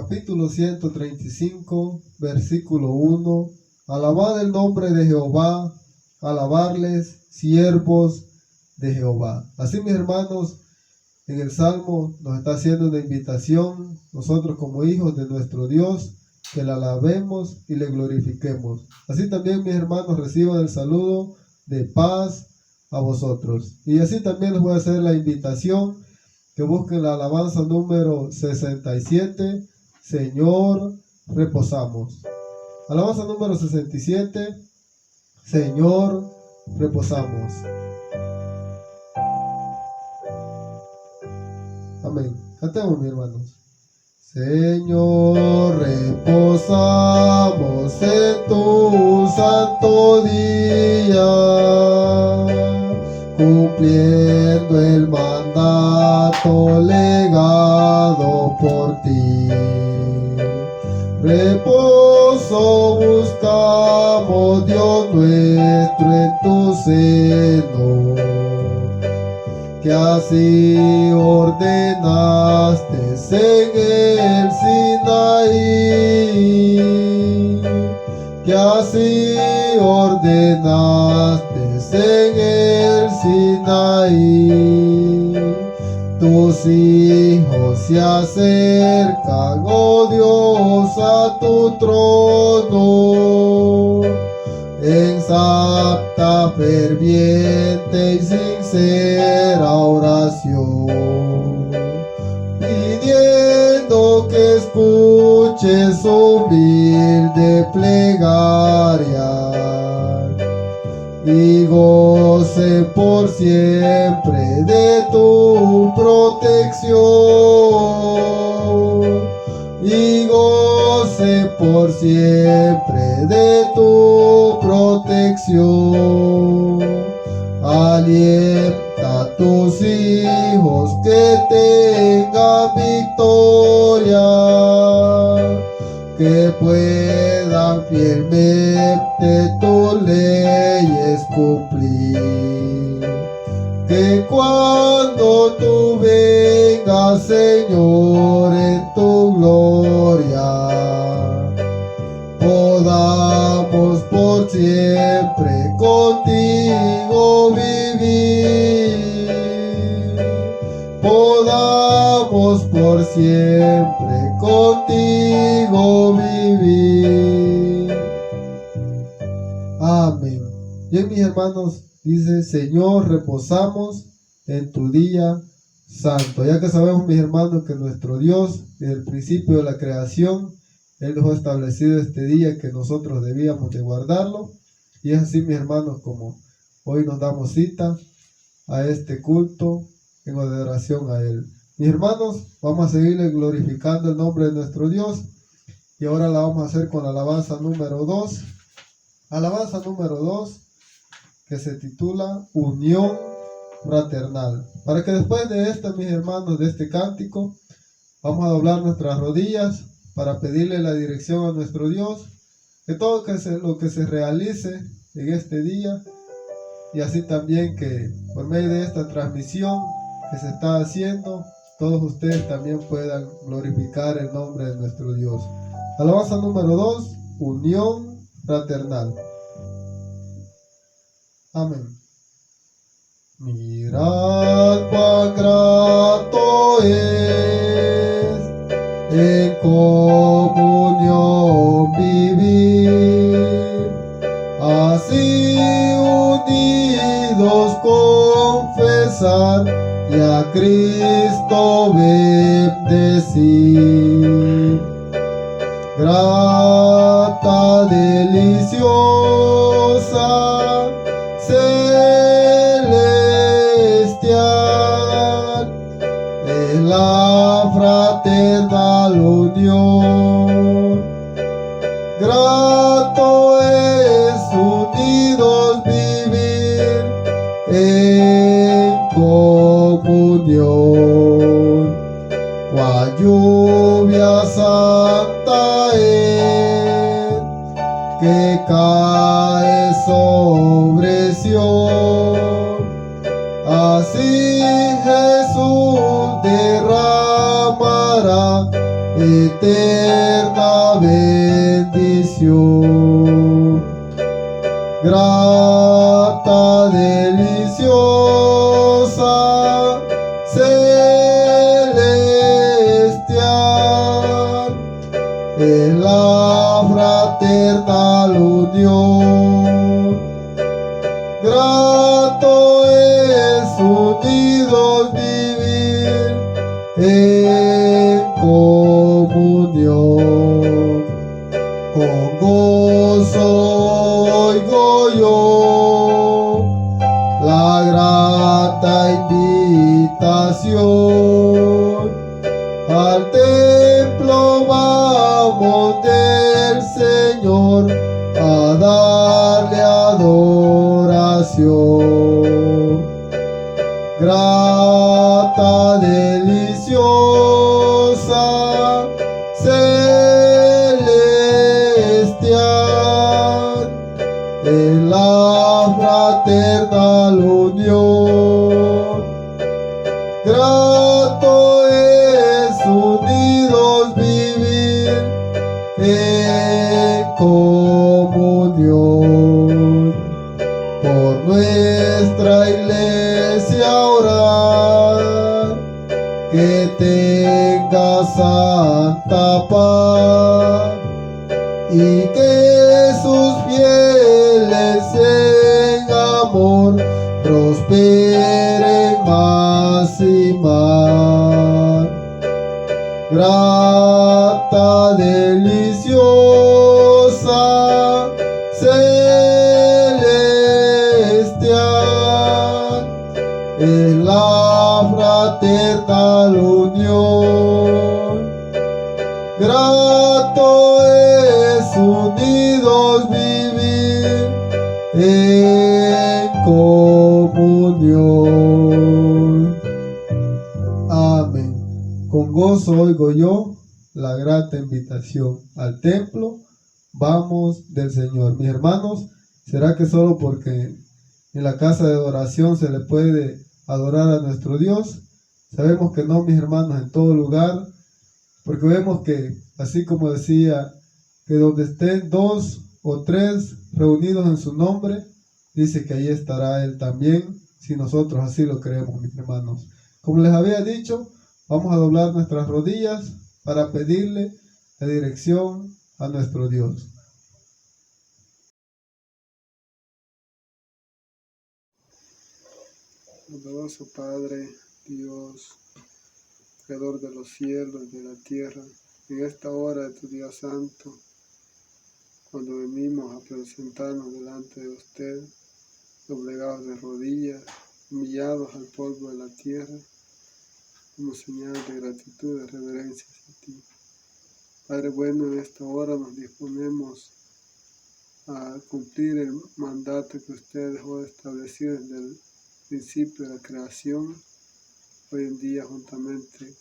capítulo 135, versículo 1. Alabad el nombre de Jehová, alabarles, siervos de Jehová. Así, mis hermanos, en el Salmo nos está haciendo una invitación, nosotros como hijos de nuestro Dios, que le alabemos y le glorifiquemos. Así también, mis hermanos, reciban el saludo de paz a vosotros. Y así también les voy a hacer la invitación que busquen la alabanza número 67, Señor, reposamos. Alabanza número 67, Señor, reposamos. Amén. Cantemos, mis hermanos. Señor, reposamos en tu santo día, cumpliendo el mandato legado por ti. Reposo buscamos, Dios nuestro, en tu seno, que así ordenaste en el Sinaí, que así ordenaste en el Sinaí. Tus hijos se acercan, oh Dios, a tu trono, en santa, ferviente y sincera oración, pidiendo que escuches su humilde plegaria y goce por siempre de tu protección, y goce por siempre de tu protección. Alienta a tus hijos que tengan victoria, que puedan fielmente tus leyes cumplir, que cuando tú vengas, Señor, en tu gloria, podamos por siempre contigo vivir, podamos por siempre contigo vivir. Amén. Bien, mis hermanos, dice: Señor, reposamos en tu día santo. Ya que sabemos, mis hermanos, que nuestro Dios, desde el principio de la creación, Él dejó establecido este día que nosotros debíamos de guardarlo. Y es así, mis hermanos, como hoy nos damos cita a este culto en adoración a Él. Mis hermanos, vamos a seguirle glorificando el nombre de nuestro Dios. Y ahora la vamos a hacer con la alabanza número 2. Alabanza número 2, que se titula Unión Fraternal. Para que después de esto, mis hermanos, de este cántico, vamos a doblar nuestras rodillas para pedirle la dirección a nuestro Dios, que todo lo que se realice en este día, y así también que por medio de esta transmisión que se está haciendo, todos ustedes también puedan glorificar el nombre de nuestro Dios. Alabanza número 2, Unión Fraternal. Amén. Mirad cuán grato es en comunión vivir, así unidos confesar y a Cristo bendecir. Grata, deliciosa, celestial es la fraternal unión. Grato es unidos vivir en comunión. Cual lluvia santa es que cae sobre Sión, así Jesús derramará eterna bendición. Grata, deliciosa, celestial, es la fraternal unión. Grato es unidos vivir en comunión. Con gozo oigo yo la grata invitación. Al templo vamos del Señor a darle adoración. Grata, deliciosa, celestial, en la fraternal unión. Grato es unidos vivir en comunión. Por nuestra iglesia orar, que tenga santa paz y que sus fieles en amor prosperen más y más. Grata, deliciosa, celestial, en la fraternal unión. Grato es unidos vivir en comunión. Amén. Con gozo oigo yo la grata invitación al templo. Vamos del Señor. Mis hermanos, ¿será que solo porque en la casa de adoración se le puede adorar a nuestro Dios? Sabemos que no, mis hermanos, en todo lugar, porque vemos que, así como decía, que donde estén 2 o 3 reunidos en su nombre, dice que ahí estará Él también, si nosotros así lo creemos, mis hermanos. Como les había dicho, vamos a doblar nuestras rodillas para pedirle la dirección a nuestro Dios. Bondadoso Padre, Dios, Creador de los cielos y de la tierra, en esta hora de tu día santo, cuando venimos a presentarnos delante de usted, doblegados de rodillas, humillados al polvo de la tierra, como señal de gratitud y de reverencia hacia ti. Padre bueno, en esta hora nos disponemos a cumplir el mandato que usted dejó establecido desde el principio de la creación. Hoy en día, juntamente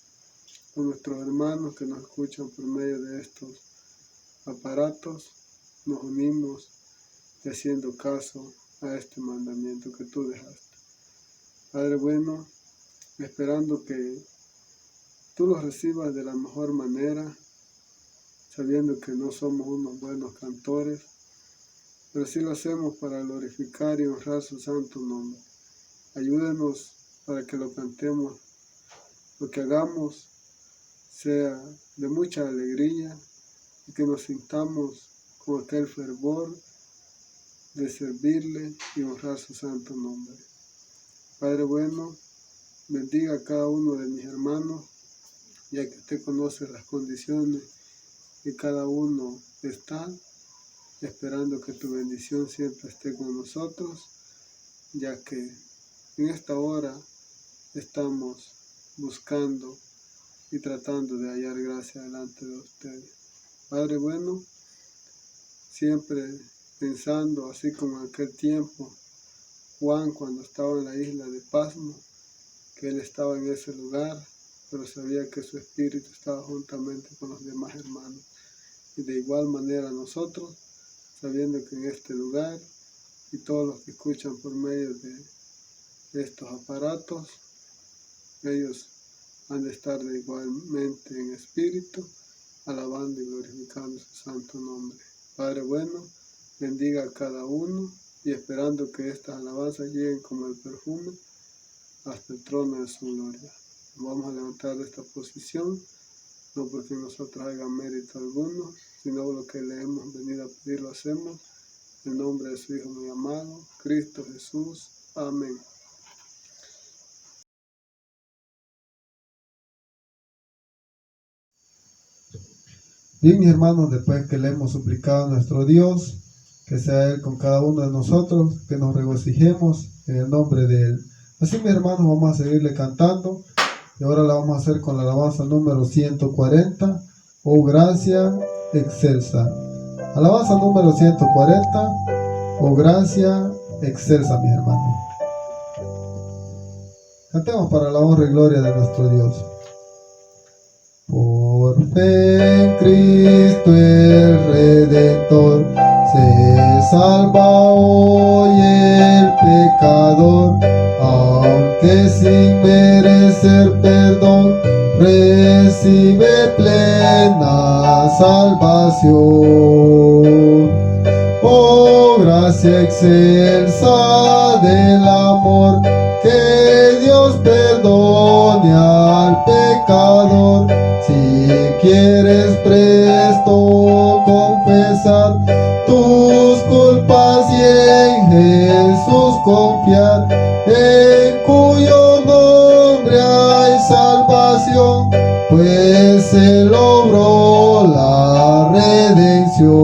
con nuestros hermanos que nos escuchan por medio de estos aparatos, nos unimos y haciendo caso a este mandamiento que tú dejaste. Padre bueno, esperando que tú los recibas de la mejor manera, sabiendo que no somos unos buenos cantores, pero sí lo hacemos para glorificar y honrar su santo nombre. Ayúdenos para que lo cantemos, lo que hagamos sea de mucha alegría y que nos sintamos con aquel fervor de servirle y honrar su santo nombre. Padre bueno, bendiga a cada uno de mis hermanos, ya que usted conoce las condiciones que cada uno está, esperando que tu bendición siempre esté con nosotros, ya que en esta hora estamos buscando y tratando de hallar gracia delante de ustedes. Padre bueno, siempre pensando, así como en aquel tiempo, Juan cuando estaba en la isla de Pasmo, que él estaba en ese lugar, pero sabía que su espíritu estaba juntamente con los demás hermanos. Y de igual manera nosotros, sabiendo que en este lugar y todos los que escuchan por medio de estos aparatos, ellos han de estar de igualmente en espíritu alabando y glorificando su santo nombre. Padre bueno, bendiga a cada uno y esperando que estas alabanzas lleguen como el perfume hasta el trono de su gloria. Nos vamos a levantar de esta posición, no porque nosotros hagamos mérito alguno, sino lo que le hemos venido a pedir lo hacemos, en el nombre de su Hijo muy amado, Cristo Jesús. Amén. Bien, mis hermanos, después que le hemos suplicado a nuestro Dios, que sea Él con cada uno de nosotros, que nos regocijemos en el nombre de Él. Así, mis hermanos, vamos a seguirle cantando, y ahora la vamos a hacer con la alabanza número 140, Oh gracia excelsa. Alabanza número 140, Oh gracia excelsa, mis hermanos. Cantemos para la honra y gloria de nuestro Dios. Por fe en Cristo el Redentor se salva hoy el pecador, aunque sin merecer perdón recibe plena salvación. Oh gracia excelsa del amor, que Dios perdone al pecador. Si quieres presto confesar tus culpas y en Jesús confiar, en cuyo nombre hay salvación, pues se logró la redención.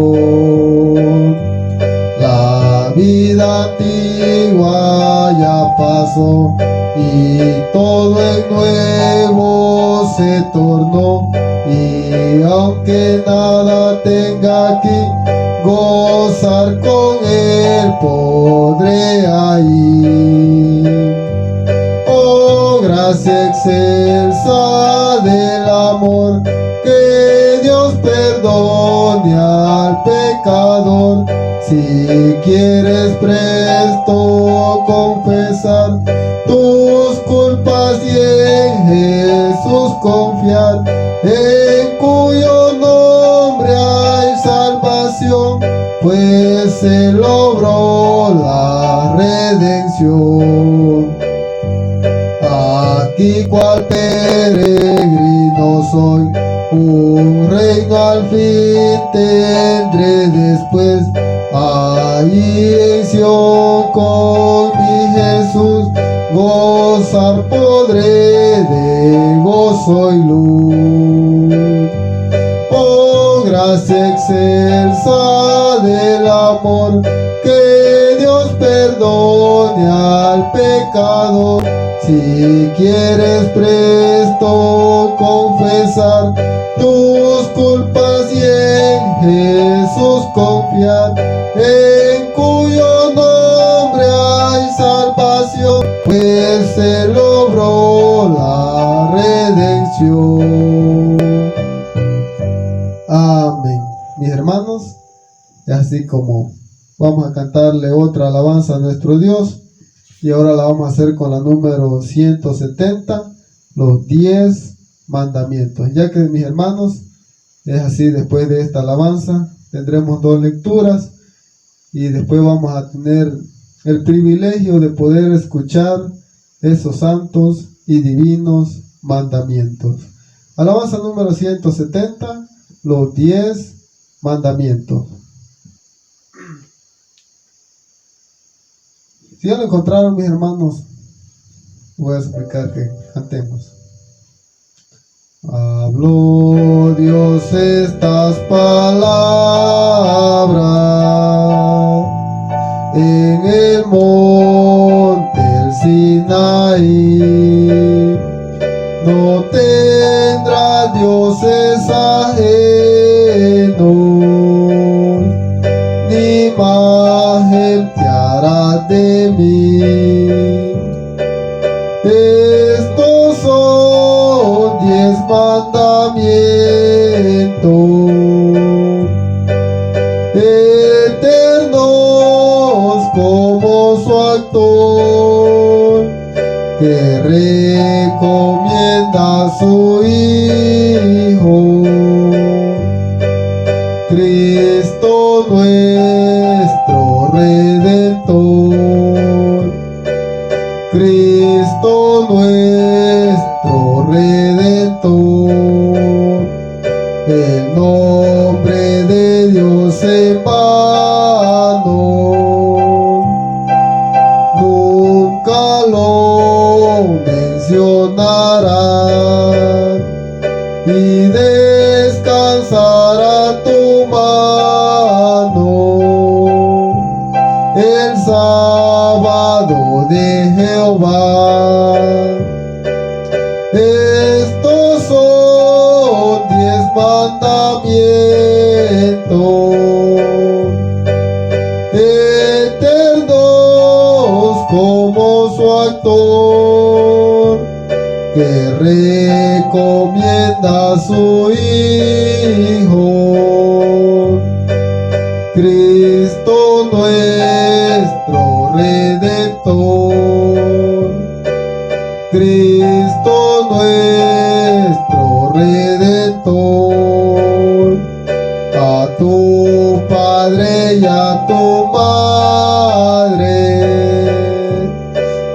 La vida antigua ya pasó y todo en nuevo se tornó, y aunque nada tenga aquí, gozar con Él podré ahí. Oh gracia excelsa del amor, que Dios perdone al pecador. Si quieres presto confesar tus culpas y en Jesús confiar, en cuyo nombre hay salvación, pues se logró la redención. Aquí cual peregrino soy, un reino al fin tendré después. Allí en Sion con mi Jesús gozar podré de gozo y luz. Oh gracia excelsa del amor, que Dios perdone al pecador. Si quieres presto confesar tus culpas y en Jesús confiar, en cuyo nombre hay salvación, pues se logró la redención. Amén. Mis hermanos, y así como vamos a cantarle otra alabanza a nuestro Dios, y ahora la vamos a hacer con la número 170, los 10 mandamientos. Ya que, mis hermanos, es así, después de esta alabanza tendremos 2 lecturas y después vamos a tener el privilegio de poder escuchar esos santos y divinos mandamientos. Alabanza número 170, los 10 mandamientos. Si ya lo encontraron, mis hermanos, voy a explicar que cantemos. Habló Dios estas palabras en el monte el Sinaí. No tendrás dioses ajenos, ni imagen te harás de mí. Estos son 10 mandamientos, eternos como su autor, que recomienda a su Hijo. y descansará tu mano. El sábado de Jehová. Estos son 10 mandamientos eternos como su actor, que recomienda a su Hijo, Cristo nuestro Redentor, Cristo nuestro Redentor. A tu padre y a tu madre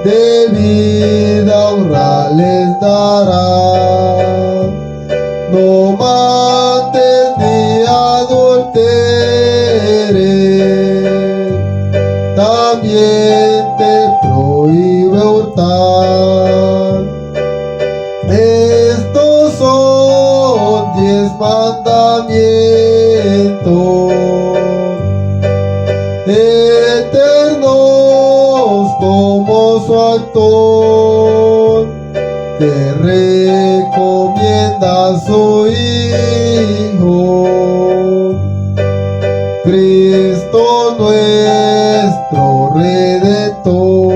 debida honra les dará. No mates ni adulteres, también te prohíbe hurtar. Estos son 10 mandamientos eternos como su actor, que recomienda a su Hijo, Cristo nuestro Redentor,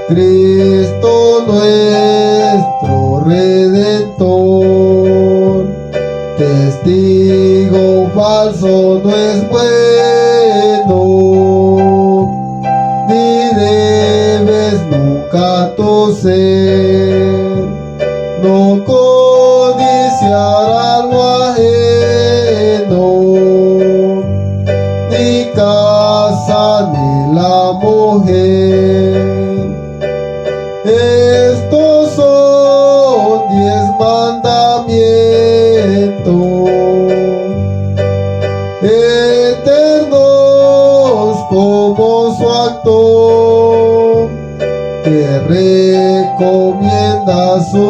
Cristo nuestro Redentor. Testigo falso no es bueno, ni debes nunca tú ser. No codiciarás lo ajeno, ni casa ni la mujer. Estos son 10 mandamientos eternos como su actor, que recomienda a su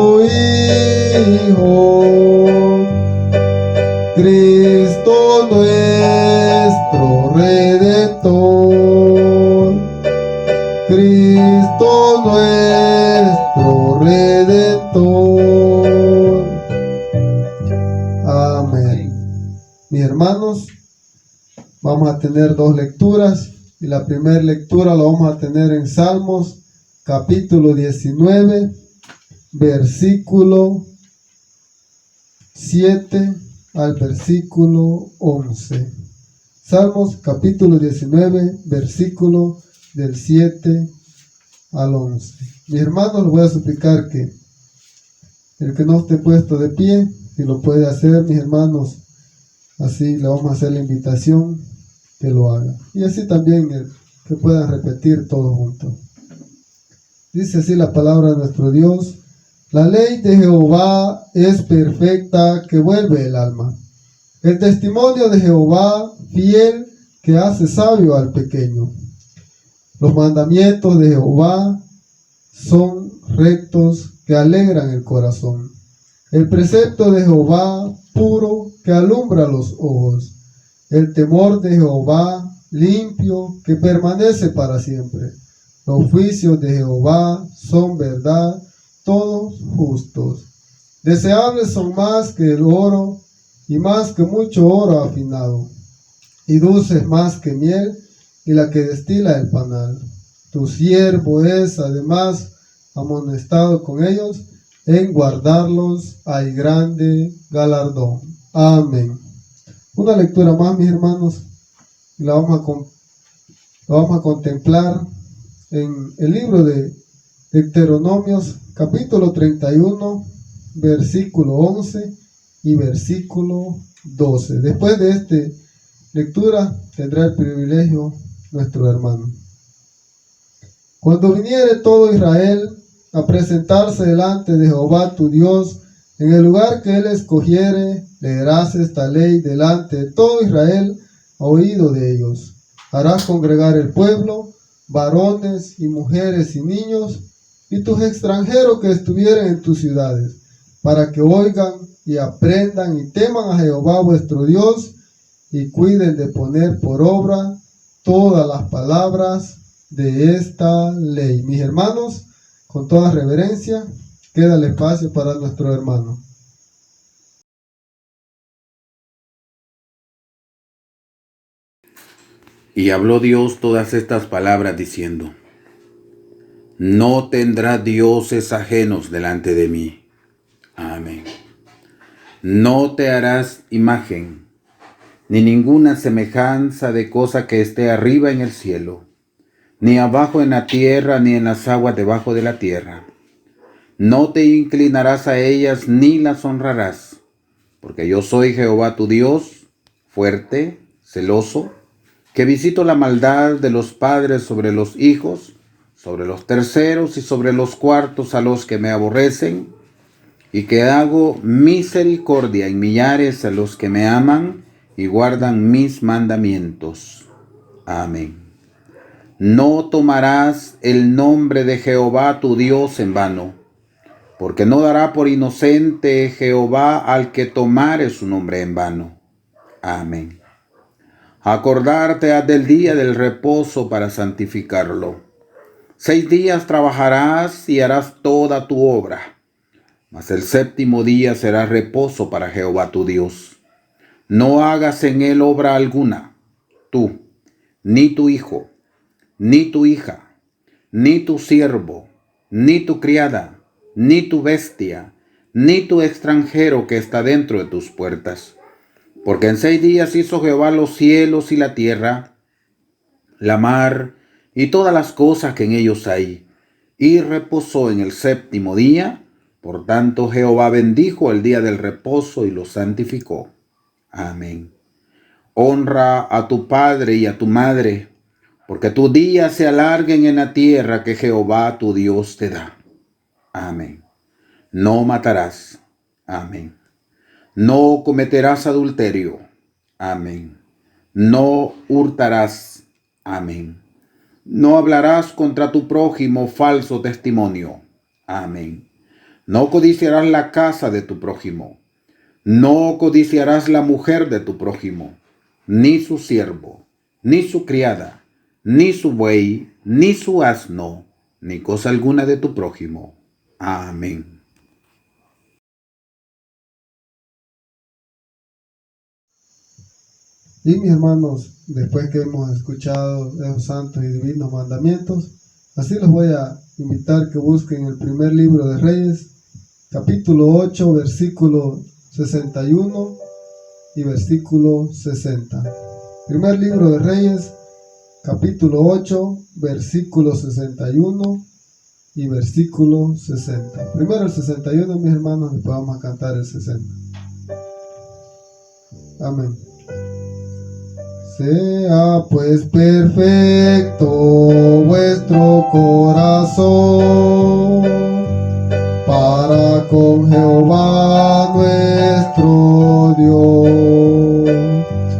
Hijo, Cristo nuestro Redentor, Cristo nuestro Redentor. Amén. Mis hermanos, vamos a tener 2 lecturas, y la primera lectura la vamos a tener en Salmos capítulo 19, versículo 7 al versículo 11. Salmos capítulo 19, versículo del 7 al 11. Mis hermanos, les voy a suplicar que el que no esté puesto de pie, si lo puede hacer, mis hermanos, así le vamos a hacer la invitación que lo haga. Y así también que puedan repetir todos juntos. Dice así la palabra de nuestro Dios: la ley de Jehová es perfecta, que vuelve el alma. El testimonio de Jehová fiel, que hace sabio al pequeño. Los mandamientos de Jehová son rectos, que alegran el corazón. El precepto de Jehová puro, que alumbra los ojos. El temor de Jehová limpio, que permanece para siempre. Los juicios de Jehová son verdad, todos justos. Deseables son más que el oro, y más que mucho oro afinado, y dulces más que miel, y la que destila el panal. Tu siervo es además amonestado con ellos, en guardarlos hay grande galardón. Amén. Una lectura más, mis hermanos, y la vamos a contemplar en el libro de Deuteronomios, capítulo 31, versículo 11 y versículo 12. Después de esta lectura tendrá el privilegio nuestro hermano. Cuando viniere todo Israel a presentarse delante de Jehová tu Dios, en el lugar que él escogiere, leerás esta ley delante de todo Israel a oído de ellos. Harás congregar el pueblo, varones y mujeres y niños, y tus extranjeros que estuvieren en tus ciudades, para que oigan y aprendan y teman a Jehová vuestro Dios, y cuiden de poner por obra todas las palabras de esta ley. Mis hermanos, con toda reverencia, queda el espacio para nuestro hermano. Y habló Dios todas estas palabras diciendo: No tendrás dioses ajenos delante de mí. Amén. No te harás imagen, ni ninguna semejanza de cosa que esté arriba en el cielo, ni abajo en la tierra, ni en las aguas debajo de la tierra. No te inclinarás a ellas, ni las honrarás, porque yo soy Jehová tu Dios, fuerte, celoso, que visito la maldad de los padres sobre los hijos, sobre los terceros y sobre los cuartos a los que me aborrecen, y que hago misericordia en millares a los que me aman y guardan mis mandamientos. Amén. No tomarás el nombre de Jehová tu Dios en vano, porque no dará por inocente Jehová al que tomare su nombre en vano. Amén. Acordarte has del día del reposo para santificarlo. 6 días trabajarás y harás toda tu obra, mas el 7º día será reposo para Jehová tu Dios. No hagas en él obra alguna, tú, ni tu hijo, ni tu hija, ni tu siervo, ni tu criada, ni tu bestia, ni tu extranjero que está dentro de tus puertas. Porque en 6 días hizo Jehová los cielos y la tierra, la mar y todas las cosas que en ellos hay, y reposó en el 7º día. Por tanto Jehová bendijo el día del reposo y lo santificó. Amén. Honra a tu padre y a tu madre, porque tus días se alarguen en la tierra que Jehová tu Dios te da. Amén. No matarás. Amén. No cometerás adulterio. Amén. No hurtarás. Amén. No hablarás contra tu prójimo falso testimonio. Amén. No codiciarás la casa de tu prójimo. No codiciarás la mujer de tu prójimo, ni su siervo, ni su criada, ni su buey, ni su asno, ni cosa alguna de tu prójimo. Amén. Y mis hermanos, después que hemos escuchado esos santos y divinos mandamientos, así los voy a invitar que busquen el primer libro de Reyes, capítulo 8, versículo 61 y versículo 60. Primer libro de Reyes, capítulo 8, versículo 61 y versículo 60. Primero el 61, mis hermanos, después vamos a cantar el 60. Amén. Sea pues perfecto vuestro corazón para con Jehová nuestro Dios,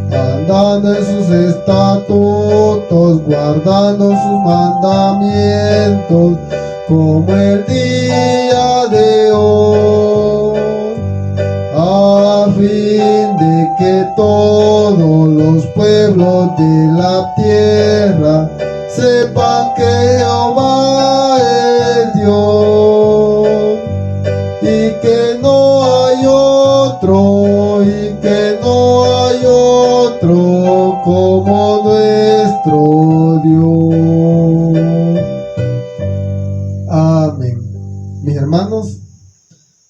andando en sus estatutos, guardando sus mandamientos, como el día de hoy, a fin de que todos los pueblos de la tierra sepan que Jehová es Dios, y que no hay otro, como nuestro Dios. Amén. Mis hermanos,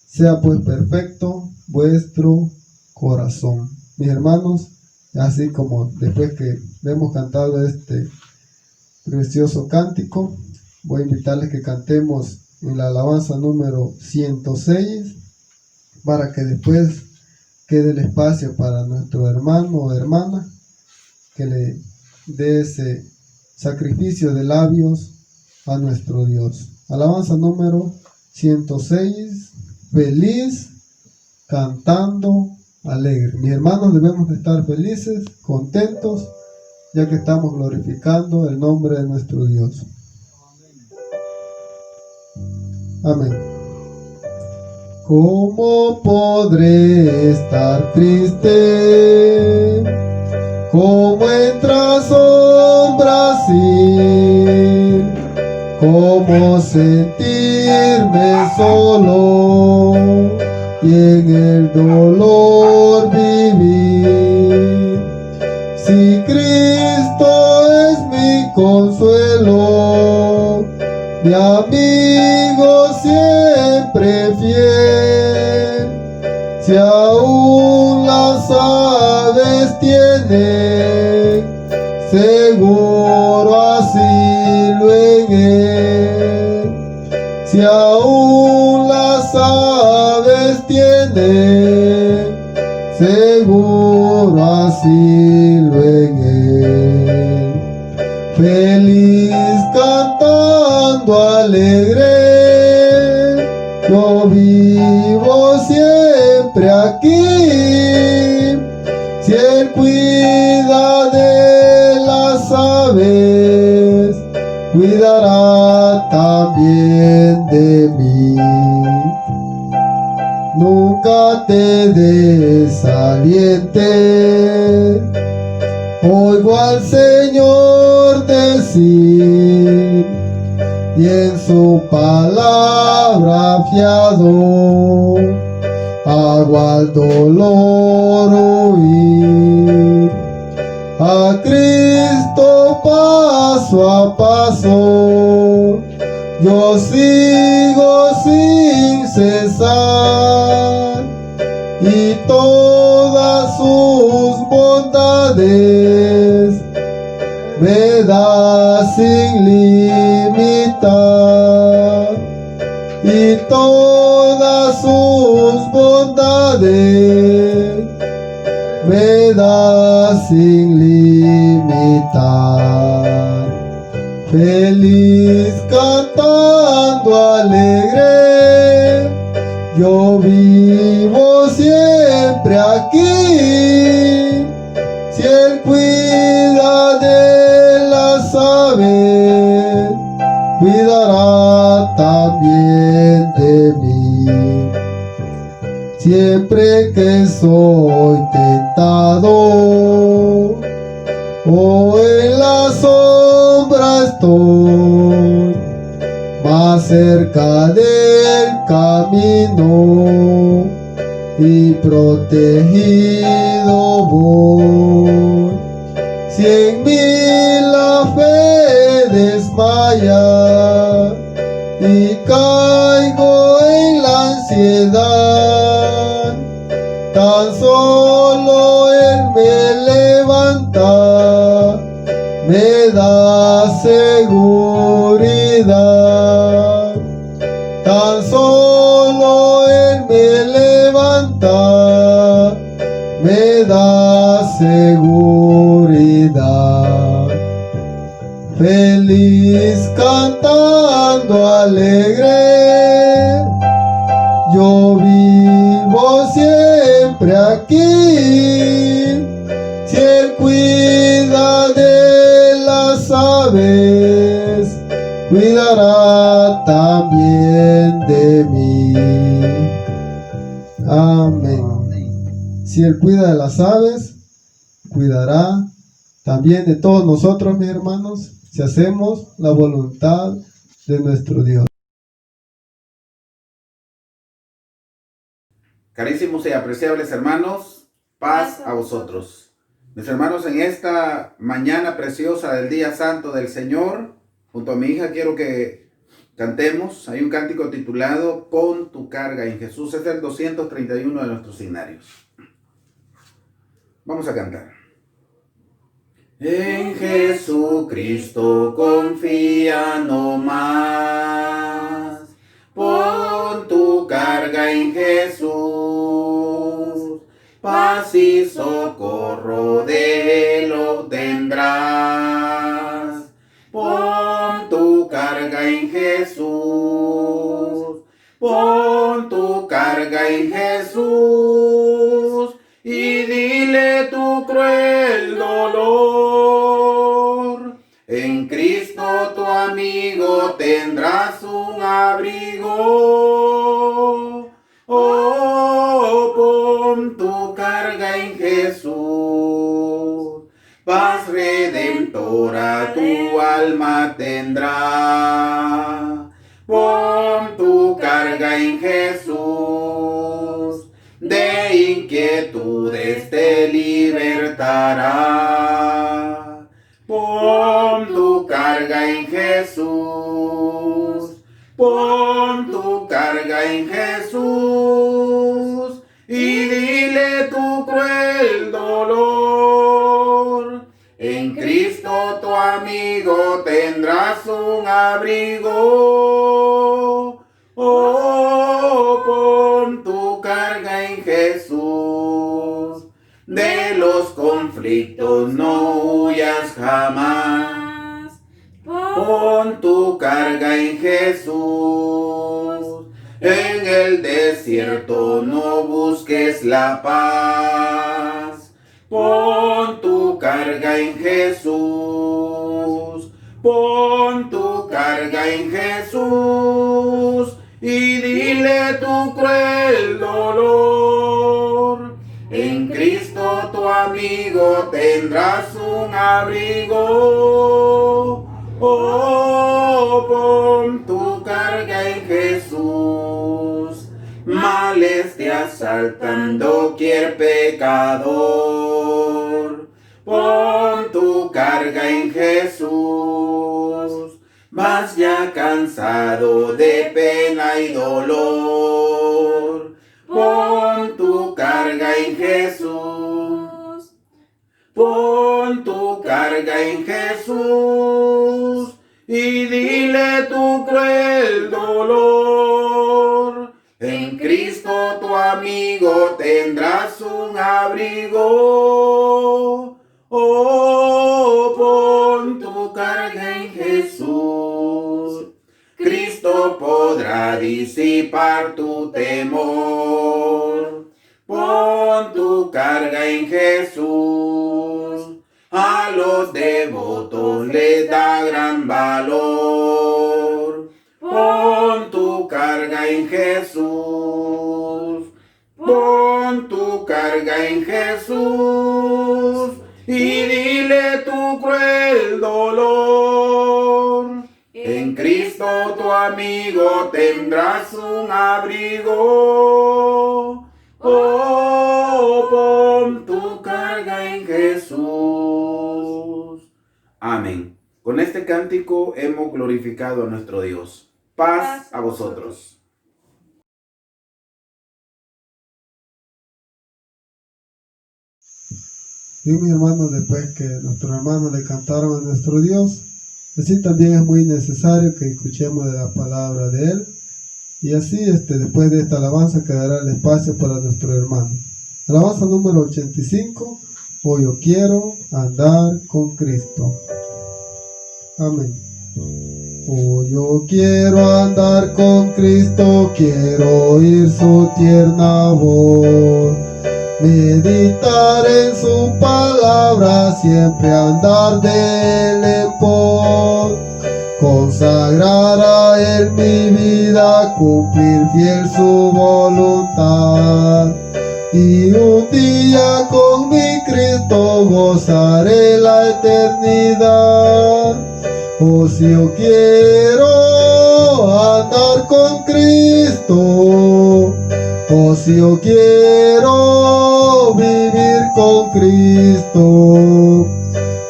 sea pues perfecto vuestro corazón. Mis hermanos, así como después que hemos cantado este precioso cántico, voy a invitarles que cantemos en la alabanza número 106, para que después quede el espacio para nuestro hermano o hermana que le dé ese sacrificio de labios a nuestro Dios. Alabanza número 106, feliz, cantando, alegre. Mis hermanos, debemos de estar felices, contentos, ya que estamos glorificando el nombre de nuestro Dios. Amén. ¿Cómo podré estar triste? ¿Cómo entre sombras ir? ¿Cómo sentirme solo y en el dolor vivir? Si Cristo es mi consuelo, mi amigo siempre fiel, si aún las aves tienen seguro asilo en él, si aún las aves tienen seguro asilo en él, feliz cantando alegre, yo vivo siempre aquí, si él cuida de las aves, cuidará también de mí. Nunca te desalientes, oigo al Señor decir, y en su palabra fiado, hago al dolor huir. A Cristo paso a paso, yo sigo sin cesar, y todas sus bondades me da sin limitar, y todas sus bondades me da sin limitar, feliz cantando alegre, yo vivo siempre aquí, si él cuida de las aves, cuidará también de mí. Siempre que soy tentado o en la sombra estoy, más cerca del camino y protegido voy. Si en mí la fe desmaya y caigo en la ansiedad, tan solo él me levanta, me da seguridad. Tan solo él me levanta, me da seguridad. Feliz cantando alegre, yo vivo siempre aquí, si él cuida de las aves, cuidará también de mí. Amén. Si él cuida de las aves, cuidará también de todos nosotros, mis hermanos, si hacemos la voluntad de nuestro Dios. Carísimos y apreciables hermanos, paz a vosotros. Mis hermanos, en esta mañana preciosa del día santo del Señor, junto a mi hija quiero que cantemos. Hay un cántico titulado Pon tu carga en Jesús. Es el 231 de nuestros signarios. Vamos a cantar. En Jesucristo confía no más. Pon tu carga en Jesús. Paz y socorro de él obtendrás. Pon tu carga en Jesús. Pon tu carga en Jesús. Y dile tu cruel dolor. En Cristo tu amigo tendrás un abrigo. Oh, pon tu carga en Jesús. Paz redentora tu alma tendrá. Pon tu carga en Jesús. De inquietudes te libertará. Pon tu carga en Jesús. Pon tu carga en Jesús y dile tu cruel dolor. En Cristo tu amigo tendrás un abrigo. Oh, pon tu carga en Jesús. De los conflictos no huyas jamás. Pon tu carga en Jesús. En el desierto no busques la paz. Pon tu carga en Jesús. Pon tu carga en Jesús y dile tu cruel dolor. En Cristo tu amigo tendrás un abrigo. Oh, pon tu carga en Jesús. Males te asaltan doquier pecador. Pon tu carga en Jesús. Vas ya cansado de pena y dolor. Pon tu carga en Jesús. Pon tu carga en Jesús y dile tu cruel dolor. En Cristo tu amigo tendrás un abrigo. Oh, pon tu carga en Jesús. Cristo podrá disipar tu temor. Pon tu carga en Jesús. A los devotos les da gran valor. Pon tu carga en Jesús. Pon tu carga en Jesús y dile tu cruel dolor. En Cristo tu amigo tendrás un abrigo. Oh, pon tu carga en Jesús. Amén. Con este cántico hemos glorificado a nuestro Dios. Paz a vosotros. Y mis hermanos, después que nuestros hermanos le cantaron a nuestro Dios, así también es muy necesario que escuchemos de la palabra de Él. Y así, después de esta alabanza, quedará el espacio para nuestro hermano. Alabanza número 85. Hoy yo quiero andar con Cristo. Amén. Hoy yo quiero andar con Cristo, quiero oír su tierna voz. Meditar en su palabra, siempre andar de Él en pos. Consagrar a Él mi vida, cumplir fiel su voluntad. Y un día con mi Cristo gozaré la eternidad. Oh, si yo quiero andar con Cristo, oh, si yo quiero vivir con Cristo,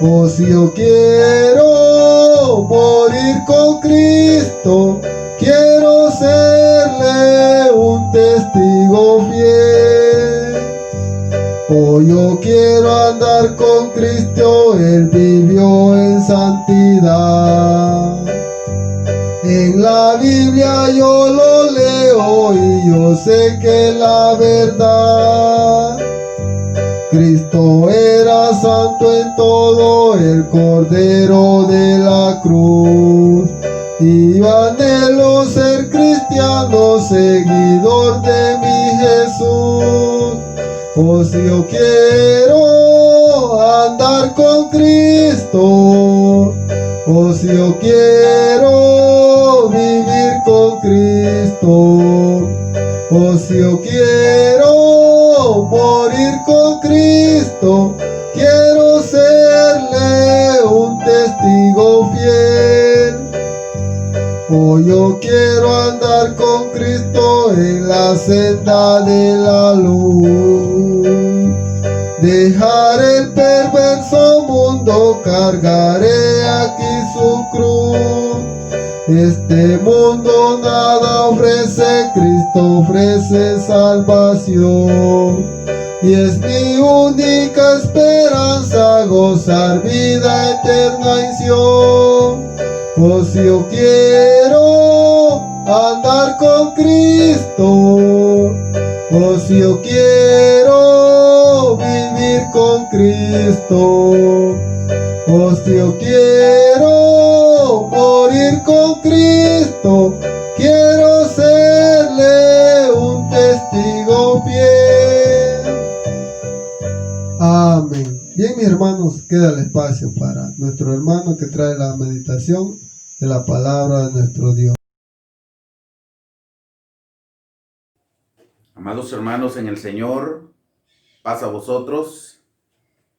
oh, si yo quiero morir con Cristo, quiero serle un testigo fiel. Oh, yo quiero andar con Cristo, Él vivió en santidad. En la Biblia yo lo leo y yo sé que es la verdad. Cristo era santo en todo, el Cordero de la cruz. Y yo anhelo ser cristiano, seguidor de mi Jesús. Oh, si yo quiero andar con Cristo, oh, si yo quiero vivir con Oh, si yo quiero morir con Cristo, quiero serle un testigo fiel. Oh, yo quiero andar con Cristo en la senda de la luz. Dejar el perverso mundo, cargaré aquí su cruz. Este mundo nada ofrece, Cristo ofrece salvación. Y es mi única esperanza gozar vida eterna en Sion. Pues yo quiero andar con Cristo, pues yo quiero vivir con Cristo, pues yo quiero morir con Cristo, quiero serle un testigo fiel. Amén. Bien, mis hermanos, queda el espacio para nuestro hermano que trae la meditación de la palabra de nuestro Dios. Amados hermanos en el Señor, paz a vosotros,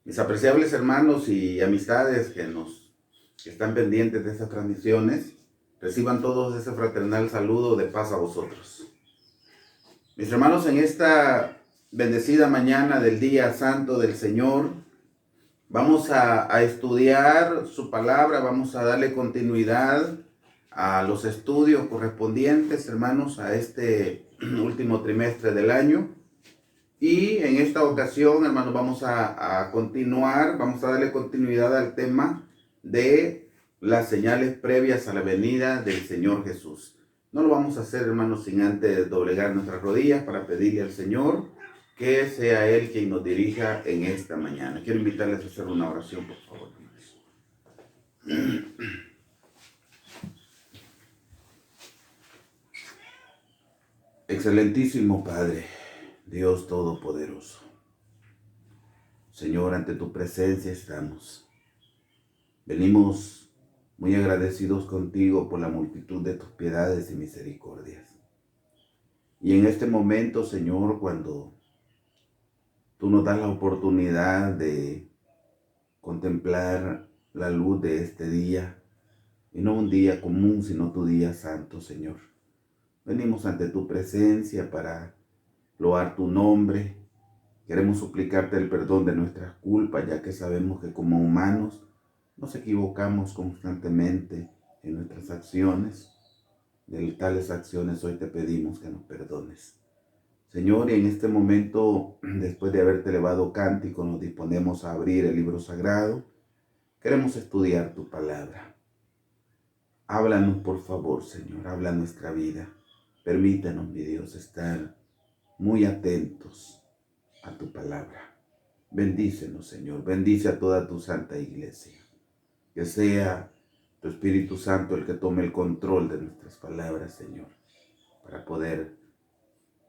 mis apreciables hermanos y amistades que están pendientes de estas transmisiones, reciban todos ese fraternal saludo de paz a vosotros. Mis hermanos, en esta bendecida mañana del día santo del Señor, vamos a estudiar su palabra, vamos a darle continuidad a los estudios correspondientes, hermanos, a este último trimestre del año. Y en esta ocasión, hermanos, vamos a continuar, vamos a darle continuidad al tema de las señales previas a la venida del Señor Jesús. No lo vamos a hacer, hermanos, sin antes doblegar nuestras rodillas para pedirle al Señor que sea Él quien nos dirija en esta mañana. Quiero invitarles a hacer una oración, por favor, hermanos. Excelentísimo Padre, Dios Todopoderoso. Señor, ante tu presencia estamos. Venimos muy agradecidos contigo por la multitud de tus piedades y misericordias. Y en este momento, Señor, cuando tú nos das la oportunidad de contemplar la luz de este día, y no un día común, sino tu día santo, Señor. Venimos ante tu presencia para loar tu nombre. Queremos suplicarte el perdón de nuestras culpas, ya que sabemos que como humanos nos equivocamos constantemente en nuestras acciones. De tales acciones hoy te pedimos que nos perdones. Señor, y en este momento, después de haberte elevado cántico, nos disponemos a abrir el libro sagrado. Queremos estudiar tu palabra. Háblanos, por favor, Señor, habla nuestra vida. Permítanos, mi Dios, estar muy atentos a tu palabra. Bendícenos, Señor, bendice a toda tu santa iglesia. Que sea tu Espíritu Santo el que tome el control de nuestras palabras, Señor, para poder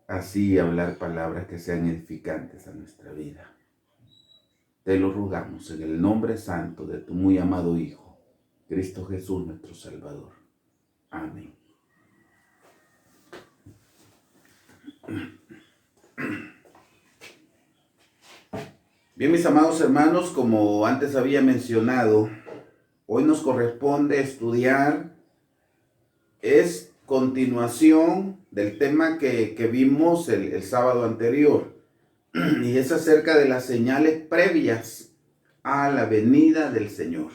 así hablar palabras que sean edificantes a nuestra vida. Te lo rogamos en el nombre santo de tu muy amado Hijo, Cristo Jesús, nuestro Salvador. Amén. Bien, mis amados hermanos, como antes había mencionado, hoy nos corresponde estudiar, es continuación del tema que vimos el sábado anterior, y es acerca de las señales previas a la venida del Señor.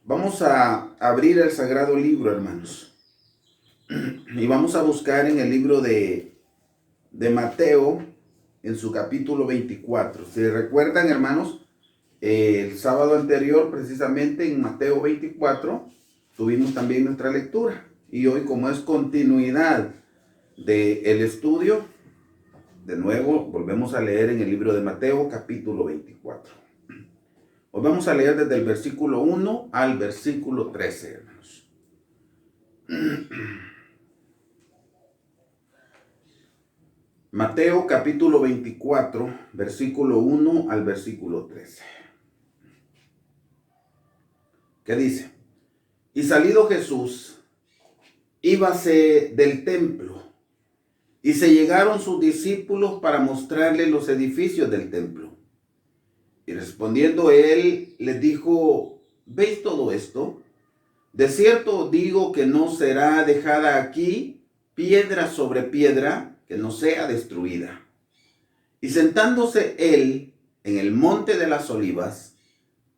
Vamos a abrir el sagrado libro, hermanos, y vamos a buscar en el libro de Mateo, en su capítulo 24. Si recuerdan, hermanos, el sábado anterior, precisamente en Mateo 24, tuvimos también nuestra lectura. Y hoy, como es continuidad del estudio, de nuevo volvemos a leer en el libro de Mateo, capítulo 24. Hoy vamos a leer desde el versículo 1 al versículo 13, hermanos. Mateo capítulo 24, versículo 1 al versículo 13. ¿Qué dice? Y salido Jesús, íbase del templo, Y se llegaron sus discípulos para mostrarle los edificios del templo. Y respondiendo él, les dijo: ¿veis todo esto? De cierto os digo que no será dejada aquí piedra sobre piedra que no sea destruida. Y sentándose él en el monte de las olivas,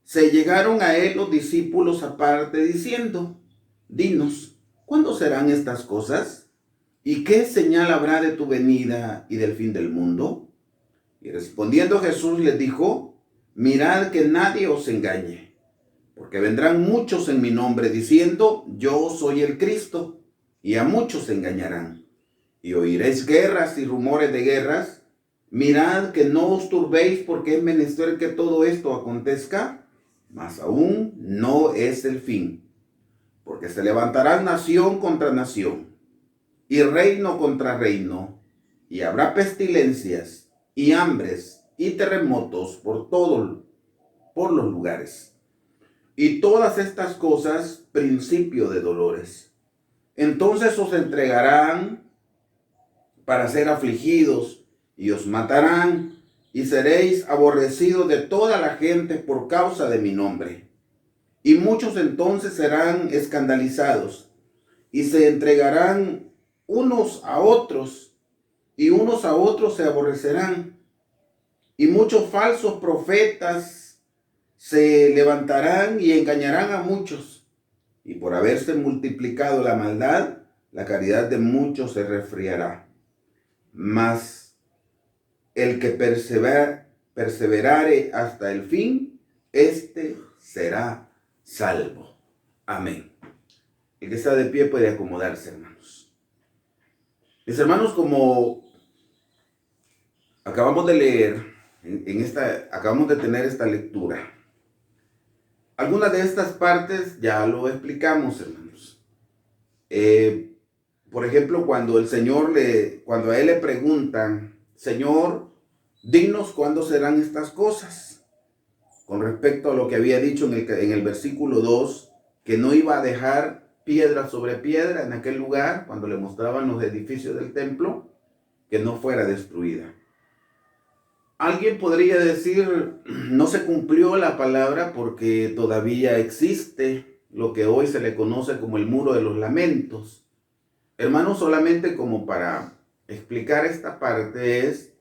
se llegaron a él los discípulos aparte, diciendo: dinos, ¿cuándo serán estas cosas? ¿Y qué señal habrá de tu venida y del fin del mundo? Y respondiendo Jesús les dijo: mirad que nadie os engañe, porque vendrán muchos en mi nombre diciendo: yo soy el Cristo, y a muchos se engañarán. Y oiréis guerras y rumores de guerras. Mirad que no os turbéis, porque es menester que todo esto acontezca, mas aún no es el fin. Porque se levantará nación contra nación, y reino contra reino, y habrá pestilencias, y hambres, y terremotos por los lugares. Y todas estas cosas, principio de dolores. Entonces os entregarán para ser afligidos, y os matarán, y seréis aborrecidos de toda la gente por causa de mi nombre. Y muchos entonces serán escandalizados, y se entregarán unos a otros, y unos a otros se aborrecerán. Y muchos falsos profetas se levantarán y engañarán a muchos. Y por haberse multiplicado la maldad, la caridad de muchos se resfriará. Mas el que perseverare hasta el fin, éste será salvo. Amén. El que está de pie puede acomodarse, hermanos. Mis hermanos, como acabamos de leer, acabamos de tener esta lectura. Algunas de estas partes ya lo explicamos, hermanos. Por ejemplo, cuando a él le preguntan: Señor, dinos cuándo serán estas cosas. Con respecto a lo que había dicho en el versículo 2, que no iba a dejar piedra sobre piedra en aquel lugar, cuando le mostraban los edificios del templo, que no fuera destruida. Alguien podría decir: no se cumplió la palabra porque todavía existe lo que hoy se le conoce como el Muro de los Lamentos. Hermanos, solamente como para explicar esta parte, es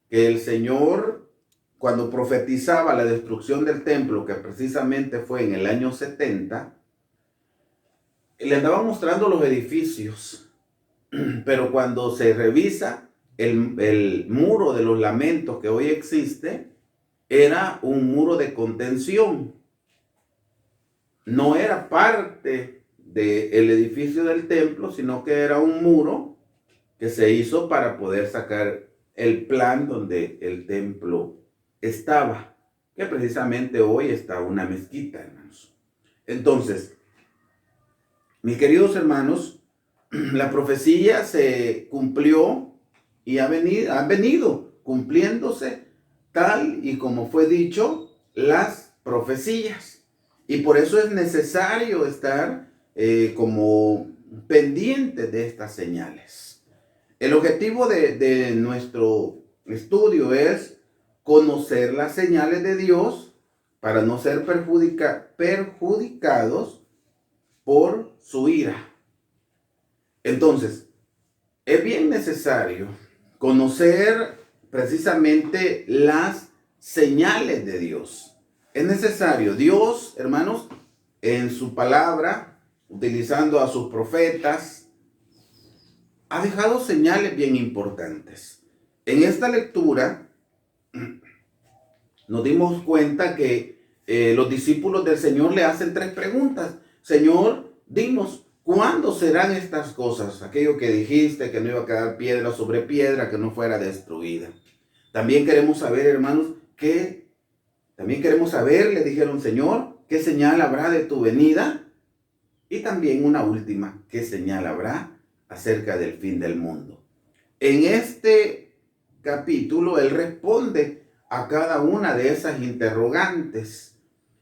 que el Señor, cuando profetizaba la destrucción del templo, que precisamente fue en el año 70, le andaba mostrando los edificios, pero cuando se revisa el muro de los lamentos que hoy existe, era un muro de contención. No era parte del edificio del templo, sino que era un muro que se hizo para poder sacar el plan donde el templo estaba, que precisamente hoy está una mezquita, hermanos. Entonces, mis queridos hermanos, la profecía se cumplió y han venido cumpliéndose tal y como fue dicho las profecías. Y por eso es necesario estar como pendiente de estas señales. El objetivo de nuestro estudio es conocer las señales de Dios para no ser perjudicados por su ira. Entonces, es bien necesario conocer precisamente las señales de Dios. Es necesario. Dios, hermanos, en su palabra, utilizando a sus profetas, ha dejado señales bien importantes. En esta lectura nos dimos cuenta que los discípulos del Señor le hacen 3 preguntas. Señor, dinos, ¿cuándo serán estas cosas? Aquello que dijiste, que no iba a quedar piedra sobre piedra, que no fuera destruida. También queremos saber, hermanos, le dijeron: Señor, ¿qué señal habrá de tu venida? Y también una última: ¿qué señal habrá acerca del fin del mundo? En este capítulo, él responde a cada una de esas interrogantes.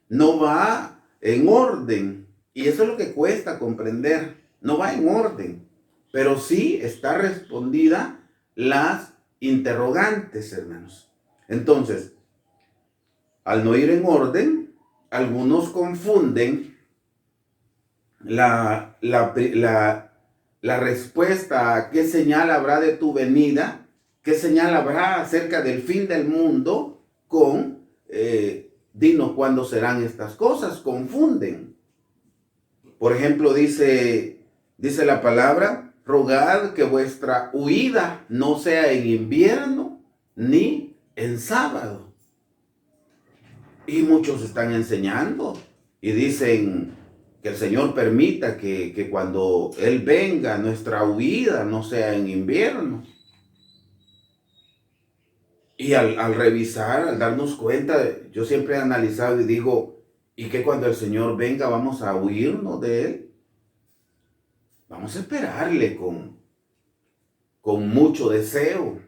No va en orden. Y eso es lo que cuesta comprender. No va en orden, pero sí está respondida las interrogantes, hermanos. Entonces, al no ir en orden, algunos confunden la respuesta a qué señal habrá de tu venida, qué señal habrá acerca del fin del mundo, con dinos cuándo serán estas cosas. Confunden. Por ejemplo, dice la palabra: rogad que vuestra huida no sea en invierno ni en sábado. Y muchos están enseñando y dicen que el Señor permita que cuando Él venga, nuestra huida no sea en invierno. Y al revisar, al darnos cuenta, yo siempre he analizado y digo, ¿y que cuando el Señor venga vamos a huirnos de Él? Vamos a esperarle con mucho deseo.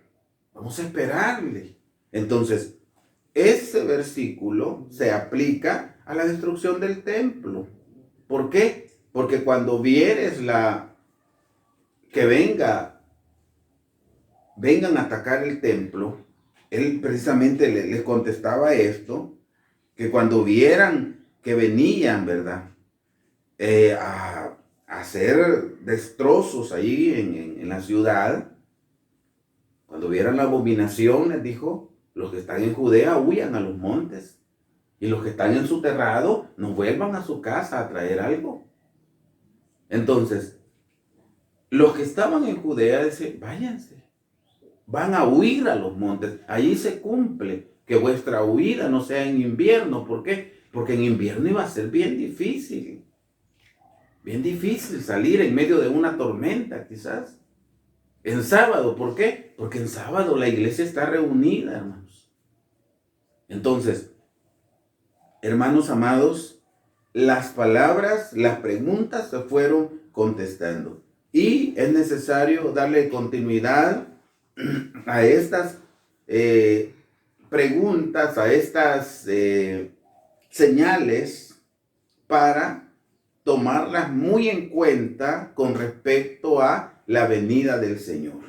Vamos a esperarle. Entonces, ese versículo se aplica a la destrucción del templo. ¿Por qué? Porque cuando vieres que vengan a atacar el templo, él precisamente les contestaba esto, que cuando vieran que venían, ¿verdad? A hacer destrozos ahí en la ciudad, cuando vieran la abominación, les dijo, los que están en Judea huyan a los montes, y los que están en su terrado no vuelvan a su casa a traer algo. Entonces, los que estaban en Judea decían, váyanse, van a huir a los montes. Allí se cumple que vuestra huida no sea en invierno. ¿Por qué? Porque en invierno iba a ser bien difícil salir en medio de una tormenta, quizás. En sábado, ¿por qué? Porque en sábado la iglesia está reunida, hermanos. Entonces, hermanos amados, las palabras, las preguntas se fueron contestando. Y es necesario darle continuidad a estas preguntas, a estas señales, para tomarlas muy en cuenta con respecto a la venida del Señor.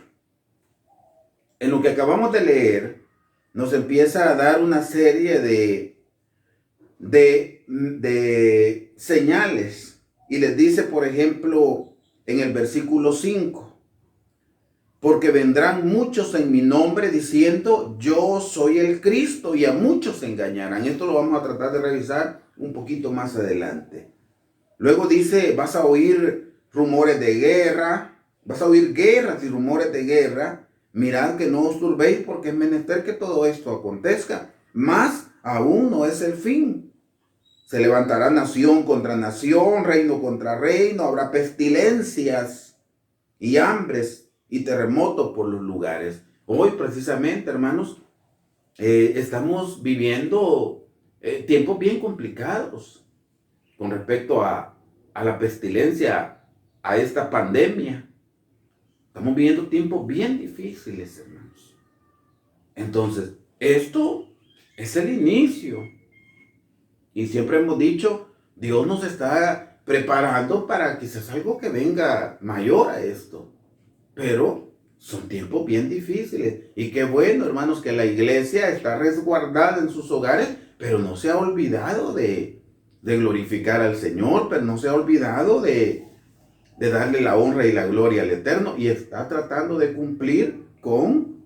En lo que acabamos de leer, nos empieza a dar una serie de señales, y les dice, por ejemplo, en el versículo 5, porque vendrán muchos en mi nombre diciendo, yo soy el Cristo, y a muchos se engañarán. Esto lo vamos a tratar de revisar un poquito más adelante. Luego dice, vas a oír rumores de guerra, vas a oír guerras y rumores de guerra. Mirad que no os turbéis, porque es menester que todo esto acontezca, mas aún no es el fin. Se levantará nación contra nación, reino contra reino, habrá pestilencias y hambres y terremotos por los lugares. Hoy precisamente, hermanos, estamos viviendo tiempos bien complicados con respecto a la pestilencia, a esta pandemia. Estamos viviendo tiempos bien difíciles, hermanos. Entonces, esto es el inicio. Y siempre hemos dicho, Dios nos está preparando para quizás algo que venga mayor a esto. Pero son tiempos bien difíciles. Y qué bueno, hermanos, que la iglesia está resguardada en sus hogares, pero no se ha olvidado de glorificar al Señor, pero no se ha olvidado de darle la honra y la gloria al Eterno, y está tratando de cumplir con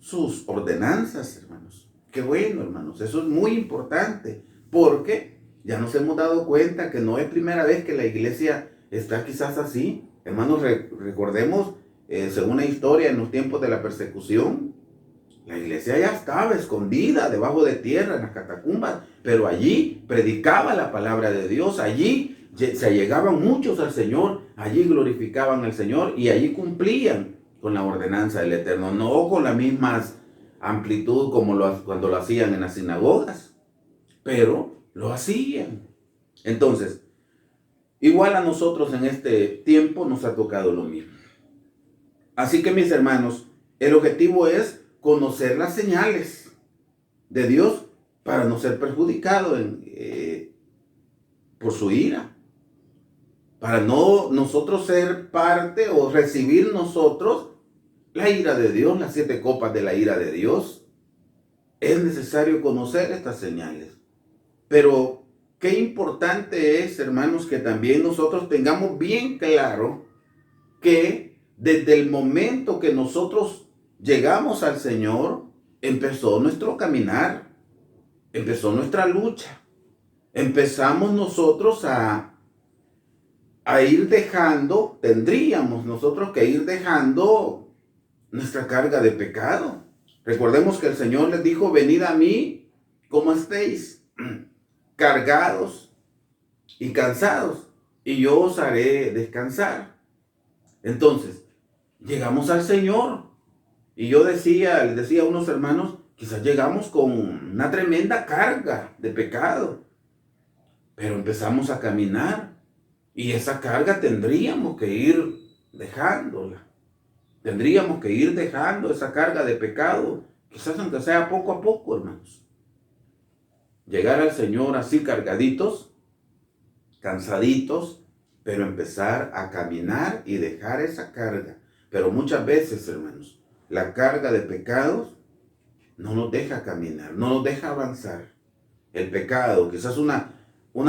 sus ordenanzas, hermanos. Qué bueno, hermanos, eso es muy importante, porque ya nos hemos dado cuenta que no es primera vez que la iglesia está quizás así. Hermanos, recordemos, según la historia, en los tiempos de la persecución, la iglesia ya estaba escondida debajo de tierra en las catacumbas, pero allí predicaba la palabra de Dios, allí se allegaban muchos al Señor, allí glorificaban al Señor y allí cumplían con la ordenanza del Eterno, no con la misma amplitud como cuando lo hacían en las sinagogas, pero lo hacían. Entonces, igual a nosotros en este tiempo nos ha tocado lo mismo. Así que, mis hermanos, el objetivo es conocer las señales de Dios para no ser perjudicado por su ira, para no nosotros ser parte o recibir nosotros la ira de Dios, las 7 copas de la ira de Dios. Es necesario conocer estas señales. Pero qué importante es, hermanos, que también nosotros tengamos bien claro que desde el momento que nosotros llegamos al Señor, empezó nuestro caminar, empezó nuestra lucha. Empezamos nosotros a ir dejando, tendríamos nosotros que ir dejando nuestra carga de pecado. Recordemos que el Señor les dijo, venid a mí como estéis, cargados y cansados, y yo os haré descansar. Entonces, llegamos al Señor, y yo les decía a unos hermanos, quizás llegamos con una tremenda carga de pecado, pero empezamos a caminar, y esa carga tendríamos que ir dejándola. Tendríamos que ir dejando esa carga de pecado, quizás aunque sea poco a poco, hermanos. Llegar al Señor así cargaditos, cansaditos, pero empezar a caminar y dejar esa carga. Pero muchas veces, hermanos, la carga de pecados no nos deja caminar, no nos deja avanzar. El pecado, quizás una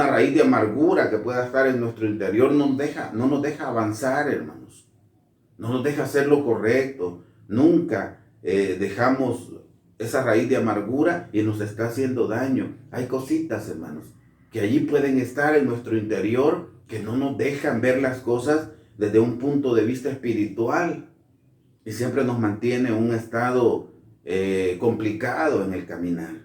raíz de amargura que pueda estar en nuestro interior, no nos deja avanzar, hermanos. No nos deja hacer lo correcto. Nunca dejamos esa raíz de amargura y nos está haciendo daño. Hay cositas, hermanos, que allí pueden estar en nuestro interior que no nos dejan ver las cosas desde un punto de vista espiritual y siempre nos mantiene en un estado complicado en el caminar.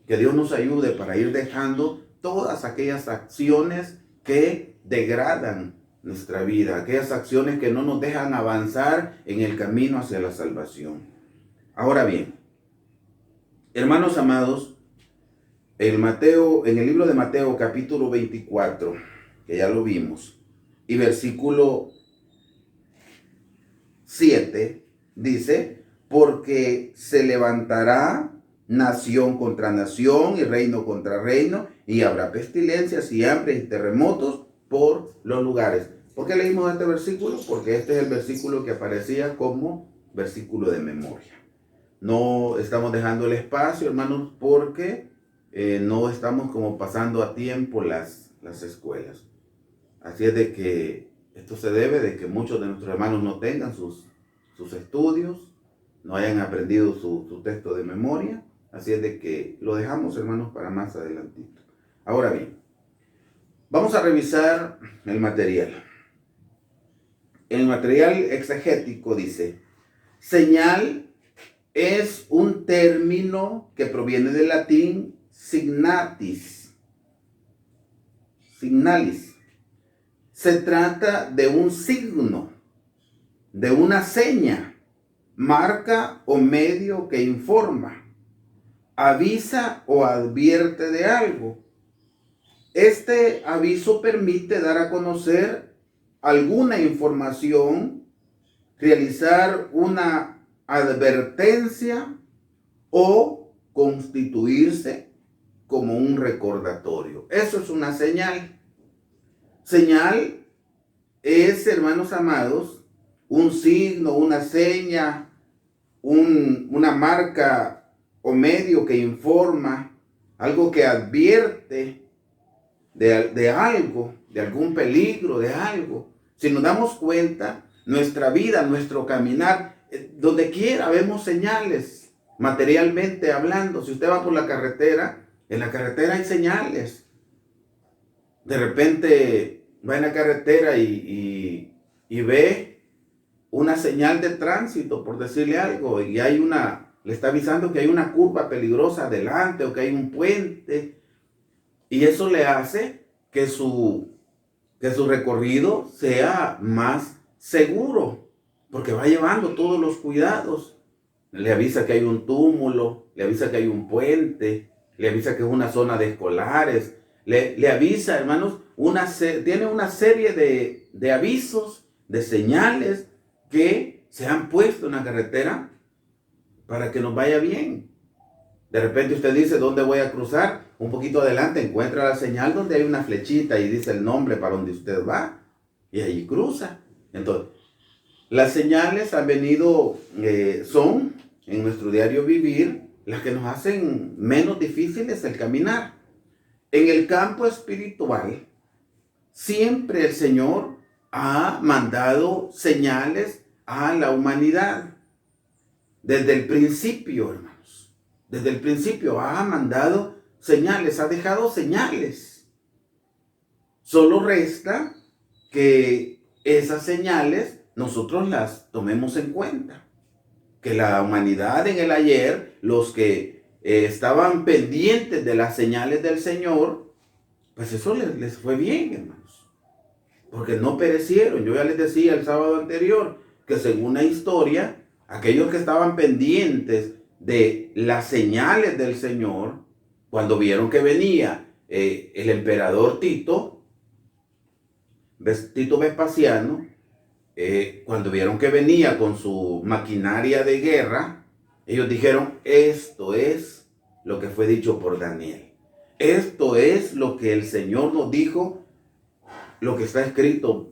Que Dios nos ayude para ir dejando todas aquellas acciones que degradan nuestra vida, aquellas acciones que no nos dejan avanzar en el camino hacia la salvación. Ahora bien, hermanos amados, en el libro de Mateo capítulo 24, que ya lo vimos, y versículo 7, dice, porque se levantará nación contra nación y reino contra reino, y habrá pestilencias y hambres y terremotos por los lugares. ¿Por qué leímos este versículo? Porque este es el versículo que aparecía como versículo de memoria. No estamos dejando el espacio, hermanos, porque no estamos como pasando a tiempo las escuelas. Así es de que esto se debe de que muchos de nuestros hermanos no tengan sus estudios, no hayan aprendido su texto de memoria. Así es de que lo dejamos, hermanos, para más adelantito. Ahora bien, vamos a revisar el material. El material exegético dice, señal es un término que proviene del latín signalis. Se trata de un signo, de una seña, marca o medio que informa, avisa o advierte de algo. Este aviso permite dar a conocer alguna información, realizar una advertencia o constituirse como un recordatorio. Eso es una señal. Señal es, hermanos amados, un signo, una seña, una marca o medio que informa, algo que advierte de algo, de algún peligro, de algo. Si nos damos cuenta, nuestra vida, nuestro caminar, donde quiera vemos señales, materialmente hablando. Si usted va por la carretera, en la carretera hay señales. De repente va en la carretera y ve una señal de tránsito, por decirle algo, y le está avisando que hay una curva peligrosa adelante o que hay un puente, y eso le hace que su recorrido sea más seguro, porque va llevando todos los cuidados. Le avisa que hay un túmulo, le avisa que hay un puente, le avisa que es una zona de escolares, le avisa, hermanos, tiene una serie de avisos, de señales que se han puesto en la carretera para que nos vaya bien. De repente usted dice, ¿dónde voy a cruzar? Un poquito adelante encuentra la señal donde hay una flechita y dice el nombre para donde usted va. Y allí cruza. Entonces, Las señales han venido, son en nuestro diario vivir las que nos hacen menos difíciles el caminar. En el campo espiritual, siempre el Señor ha mandado señales a la humanidad. Desde el principio, hermanos, desde el principio ha mandado señales, ha dejado señales. Solo resta que esas señales nosotros las tomemos en cuenta. Que la humanidad en el ayer, los que estaban pendientes de las señales del Señor, pues eso les fue bien, hermanos. Porque no perecieron. Yo ya les decía el sábado anterior que según la historia, aquellos que estaban pendientes de las señales del Señor, cuando vieron que venía el emperador Tito Vespasiano, cuando vieron que venía con su maquinaria de guerra, ellos dijeron, esto es lo que fue dicho por Daniel. Esto es lo que el Señor nos dijo, lo que está escrito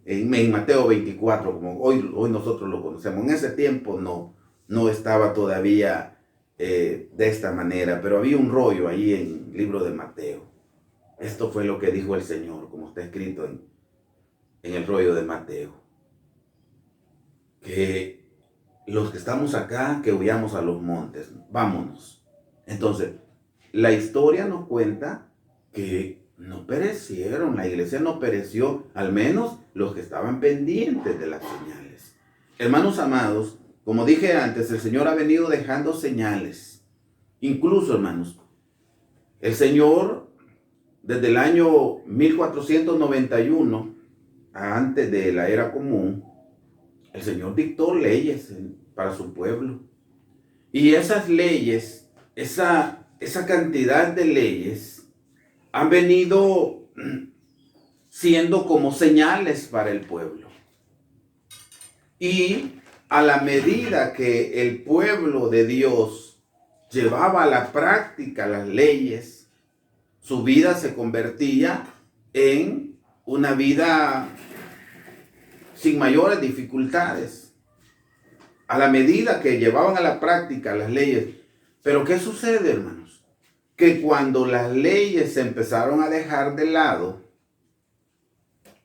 en Mateo 24, como hoy nosotros lo conocemos. En ese tiempo no estaba todavía de esta manera, pero había un rollo ahí en el libro de Mateo. Esto fue lo que dijo el Señor, como está escrito en el rollo de Mateo. Que los que estamos acá, que huyamos a los montes, vámonos. Entonces, la historia nos cuenta que no perecieron, la iglesia no pereció, al menos los que estaban pendientes de las señales. Hermanos amados, como dije antes, el Señor ha venido dejando señales. Incluso, hermanos, el Señor, desde el año 1491, antes de la era común, el Señor dictó leyes para su pueblo. Y esas leyes, esa cantidad de leyes, han venido siendo como señales para el pueblo. Y a la medida que el pueblo de Dios llevaba a la práctica las leyes, su vida se convertía en una vida sin mayores dificultades. A la medida que llevaban a la práctica las leyes. Pero ¿qué sucede, hermanos? Que cuando las leyes se empezaron a dejar de lado,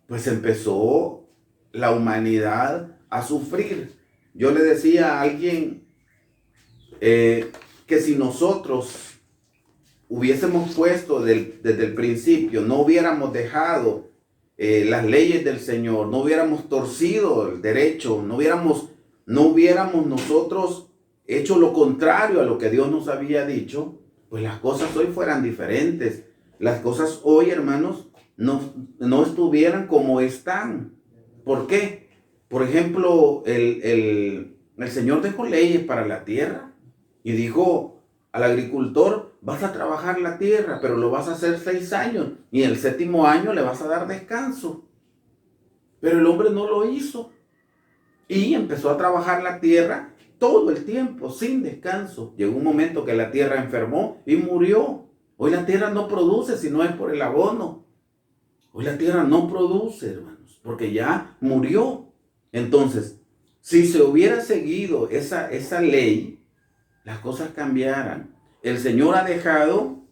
pues empezó la humanidad a sufrir. Yo le decía a alguien que si nosotros hubiésemos puesto desde el principio, no hubiéramos dejado las leyes del Señor, no hubiéramos torcido el derecho, no hubiéramos nosotros hecho lo contrario a lo que Dios nos había dicho, pues las cosas hoy fueran diferentes. Las cosas hoy, hermanos, no estuvieran como están. ¿Por qué? Por ejemplo, el Señor dejó leyes para la tierra y dijo al agricultor, vas a trabajar la tierra, pero lo vas a hacer 6 años y en el 7º año le vas a dar descanso. Pero el hombre no lo hizo y empezó a trabajar la tierra todo el tiempo, sin descanso. Llegó un momento que la tierra enfermó y murió. Hoy la tierra no produce si no es por el abono. Hoy la tierra no produce, hermanos, porque ya murió. Entonces, si se hubiera seguido esa ley, las cosas cambiaran. El Señor ha dejado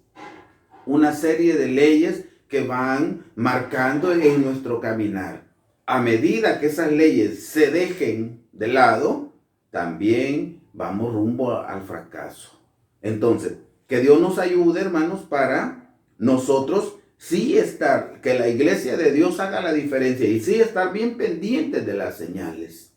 una serie de leyes que van marcando en nuestro caminar. A medida que esas leyes se dejen de lado, también vamos rumbo al fracaso. Entonces, que Dios nos ayude, hermanos, para nosotros sí estar, que la iglesia de Dios haga la diferencia y sí estar bien pendientes de las señales.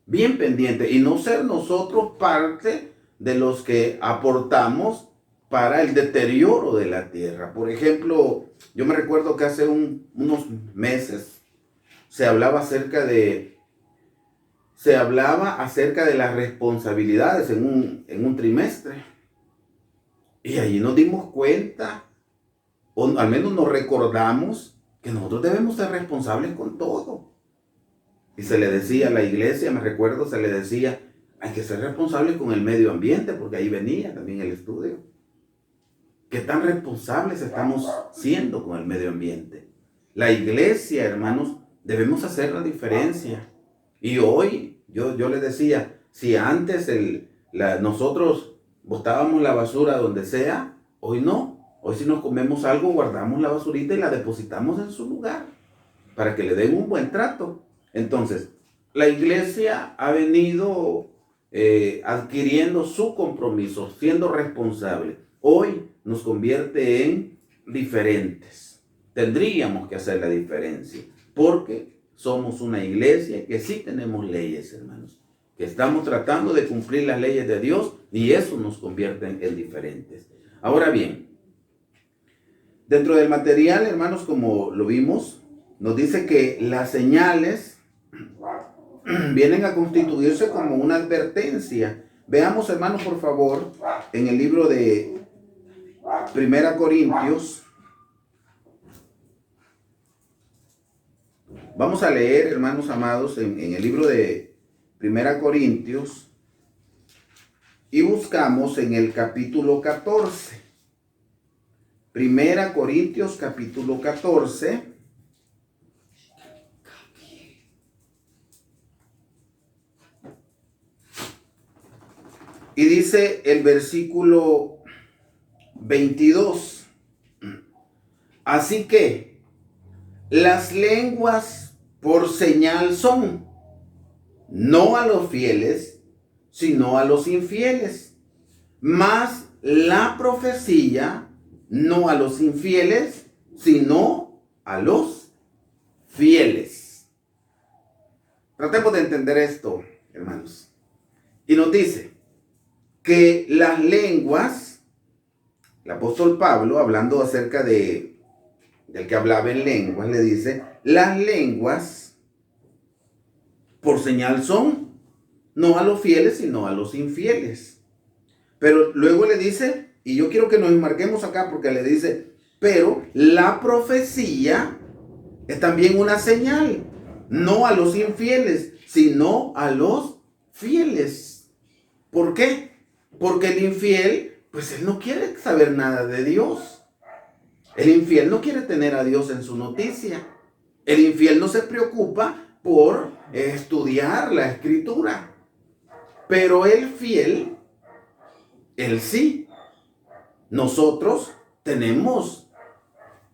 Bien pendientes y no ser nosotros parte de los que aportamos para el deterioro de la tierra. Por ejemplo, yo me recuerdo que hace unos meses se hablaba acerca de las responsabilidades en un trimestre. Y allí nos dimos cuenta, o al menos nos recordamos, que nosotros debemos ser responsables con todo. Y se le decía a la iglesia, me recuerdo, se le decía, hay que ser responsables con el medio ambiente, porque ahí venía también el estudio. ¿Qué tan responsables estamos siendo con el medio ambiente? La iglesia, hermanos, debemos hacer la diferencia. Y hoy, yo les decía, si antes nosotros botábamos la basura donde sea, hoy no. Hoy si nos comemos algo, guardamos la basurita y la depositamos en su lugar para que le den un buen trato. Entonces, la iglesia ha venido adquiriendo su compromiso, siendo responsable. Hoy nos convierte en diferentes. Tendríamos que hacer la diferencia, porque somos una iglesia que sí tenemos leyes, hermanos, que estamos tratando de cumplir las leyes de Dios, y eso nos convierte en diferentes. Ahora bien, dentro del material, hermanos, como lo vimos, nos dice que las señales vienen a constituirse como una advertencia. Veamos, hermanos, por favor, en el libro de 1 Corintios. Vamos a leer, hermanos amados, en el libro de 1 Corintios, y buscamos en el capítulo 14. 1 Corintios capítulo 14. Y dice el versículo 22. Así que las lenguas por señal son, no a los fieles, sino a los infieles. Mas la profecía, no a los infieles, sino a los fieles. Tratemos de entender esto, hermanos. Y nos dice que las lenguas, el apóstol Pablo, hablando acerca del que hablaba en lenguas, le dice, las lenguas por señal son, no a los fieles, sino a los infieles. Pero luego le dice, y yo quiero que nos marquemos acá porque le dice, pero la profecía es también una señal, no a los infieles, sino a los fieles. ¿Por qué? Porque el infiel, pues él no quiere saber nada de Dios. El infiel no quiere tener a Dios en su noticia. El infiel no se preocupa por estudiar la escritura. Pero el fiel, él sí. Nosotros tenemos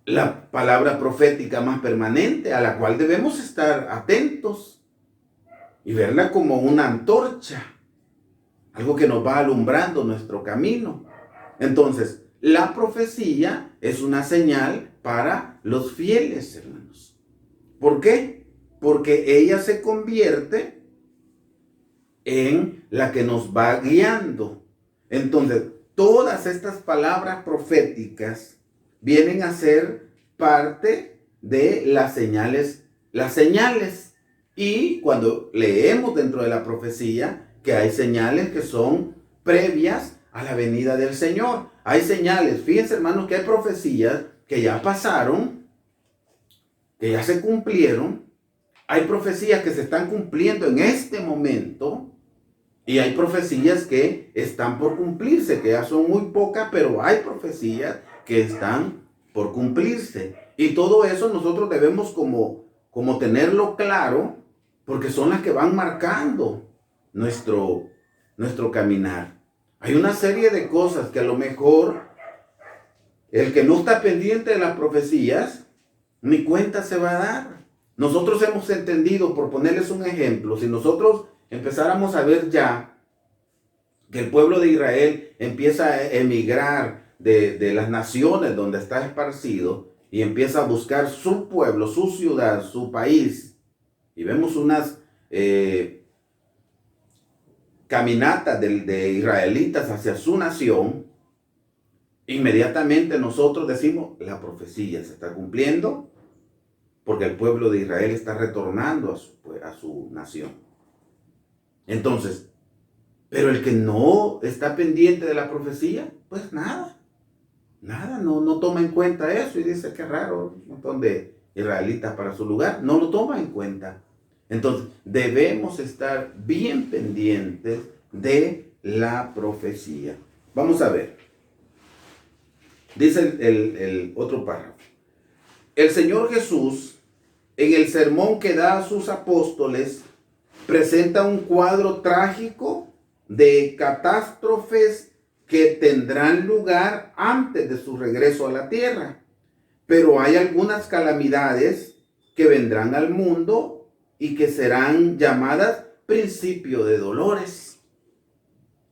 la palabra profética más permanente, a la cual debemos estar atentos y verla como una antorcha, algo que nos va alumbrando nuestro camino. Entonces, la profecía es una señal para los fieles, hermanos. ¿Por qué? Porque ella se convierte en la que nos va guiando. Entonces, todas estas palabras proféticas vienen a ser parte de las señales. Y cuando leemos dentro de la profecía que hay señales que son previas a la venida del Señor. Hay señales, fíjense, hermanos, que hay profecías que ya pasaron, que ya se cumplieron. Hay profecías que se están cumpliendo en este momento. Y hay profecías que están por cumplirse, que ya son muy pocas, pero hay profecías que están por cumplirse. Y todo eso nosotros debemos como tenerlo claro, porque son las que van marcando nuestro caminar. Hay una serie de cosas que a lo mejor el que no está pendiente de las profecías, ni cuenta se va a dar. Nosotros hemos entendido, por ponerles un ejemplo, si nosotros empezáramos a ver ya que el pueblo de Israel empieza a emigrar de las naciones donde está esparcido y empieza a buscar su pueblo, su ciudad, su país, y vemos unas caminatas de israelitas hacia su nación, inmediatamente nosotros decimos, la profecía se está cumpliendo porque el pueblo de Israel está retornando a su nación. Entonces, pero el que no está pendiente de la profecía, pues nada, no toma en cuenta eso y dice, qué raro, un montón de israelitas para su lugar, no lo toma en cuenta. Entonces, debemos estar bien pendientes de la profecía. Vamos a ver. Dice el otro párrafo. El Señor Jesús, en el sermón que da a sus apóstoles, presenta un cuadro trágico de catástrofes que tendrán lugar antes de su regreso a la tierra. Pero hay algunas calamidades que vendrán al mundo y que serán llamadas principio de dolores.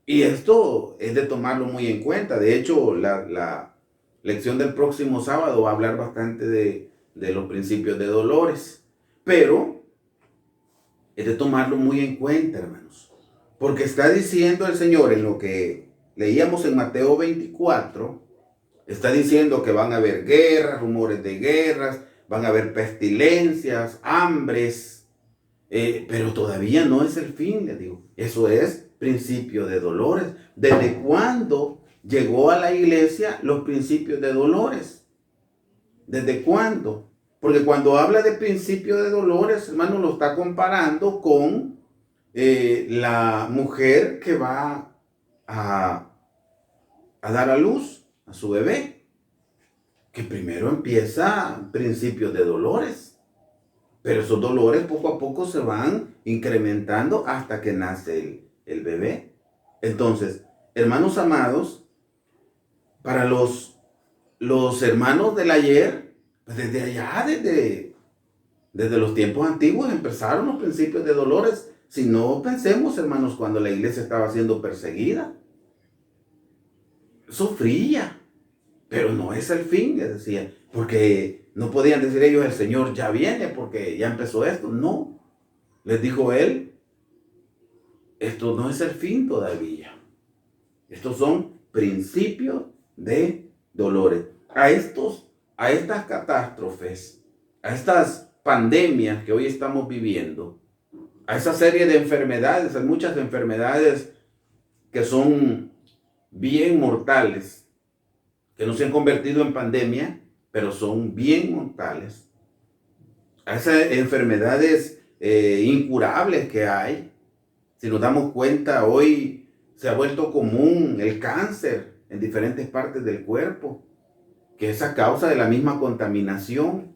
Y esto es de tomarlo muy en cuenta. De hecho, la lección del próximo sábado va a hablar bastante de los principios de dolores. Pero es de tomarlo muy en cuenta, hermanos. Porque está diciendo el Señor en lo que leíamos en Mateo 24, está diciendo que van a haber guerras, rumores de guerras, van a haber pestilencias, hambres, pero todavía no es el fin, les digo. Eso es principio de dolores. ¿Desde cuándo llegó a la iglesia los principios de dolores? ¿Desde cuándo? Porque cuando habla de principio de dolores, hermano, lo está comparando con la mujer que va a dar a luz a su bebé, que primero empieza principios de dolores, pero esos dolores poco a poco se van incrementando hasta que nace el bebé. Entonces, hermanos amados, para los hermanos del ayer, pues desde allá, desde los tiempos antiguos empezaron los principios de dolores. Si no, pensemos, hermanos, cuando la iglesia estaba siendo perseguida, sufría, pero no es el fin, les decía, porque no podían decir ellos, el Señor ya viene porque ya empezó esto. No, les dijo él, esto no es el fin todavía. Estos son principios de dolores. A estas catástrofes, a estas pandemias que hoy estamos viviendo, a esa serie de enfermedades, hay muchas enfermedades que son bien mortales, que no se han convertido en pandemia, pero son bien mortales. A esas enfermedades incurables que hay, si nos damos cuenta, hoy se ha vuelto común el cáncer en diferentes partes del cuerpo, que es a causa de la misma contaminación.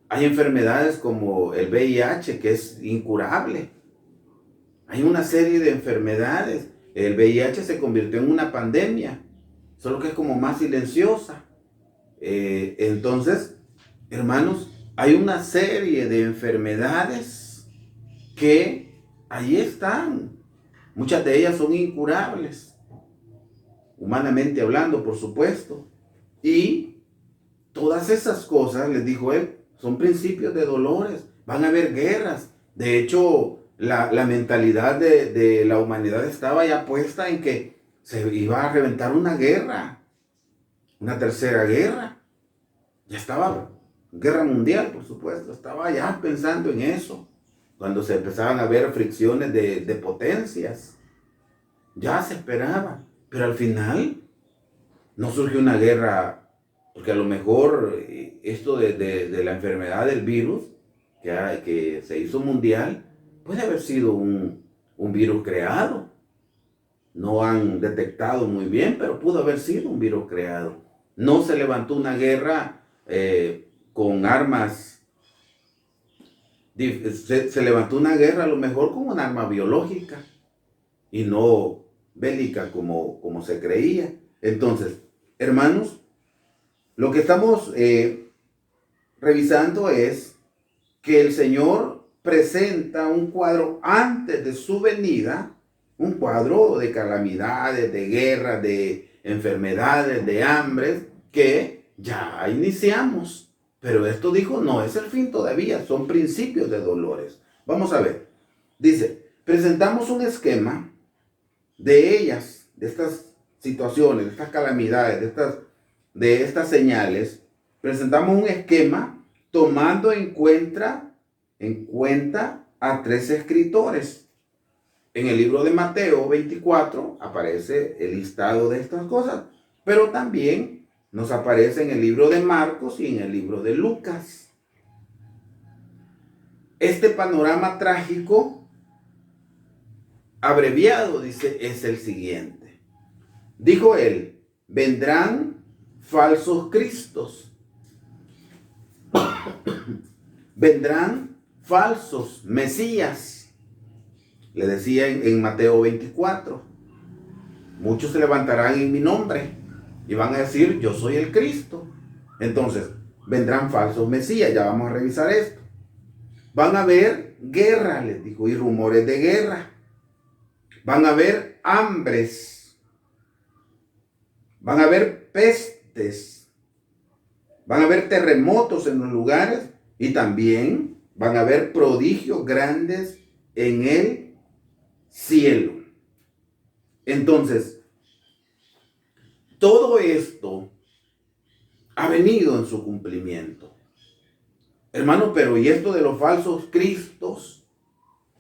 Hay enfermedades como el VIH, que es incurable. Hay una serie de enfermedades. El VIH se convirtió en una pandemia, solo que es como más silenciosa. Entonces, hermanos, hay una serie de enfermedades que ahí están. Muchas de ellas son incurables, humanamente hablando, por supuesto. Y todas esas cosas, les dijo él, son principios de dolores. Van a haber guerras. De hecho, la mentalidad de la humanidad estaba ya puesta en que se iba a reventar una guerra, una tercera guerra. Ya estaba, guerra mundial, por supuesto, estaba ya pensando en eso. Cuando se empezaban a ver fricciones de potencias, ya se esperaba. Pero al final no surgió una guerra, porque a lo mejor esto de la enfermedad del virus que se hizo mundial, puede haber sido un virus creado. No han detectado muy bien, pero pudo haber sido un virus creado. No se levantó una guerra con armas. Se levantó una guerra a lo mejor con un arma biológica y no bélica como se creía. Entonces, hermanos, lo que estamos revisando es que el Señor presenta un cuadro antes de su venida, un cuadro de calamidades, de guerras, de enfermedades, de hambres, que ya iniciamos. Pero esto dijo, no es el fin todavía, son principios de dolores. Vamos a ver. Dice, presentamos un esquema de ellas, de estas situaciones, de estas calamidades, de estas señales. Presentamos un esquema tomando en cuenta a 3 escritores. En el libro de Mateo 24 aparece el listado de estas cosas, pero también nos aparece en el libro de Marcos y en el libro de Lucas. Este panorama trágico, abreviado, dice, es el siguiente. Dijo él, vendrán falsos cristos, vendrán falsos mesías, le decía en Mateo 24, muchos se levantarán en mi nombre y van a decir, yo soy el Cristo. Entonces, vendrán falsos mesías, ya vamos a revisar esto. Van a haber guerra, les dijo, y rumores de guerra. Van a haber hambres. Van a haber pestes. Van a haber terremotos en los lugares y también van a haber prodigios grandes en el cielo. Entonces, todo esto ha venido en su cumplimiento. Hermanos, pero ¿y esto de los falsos cristos?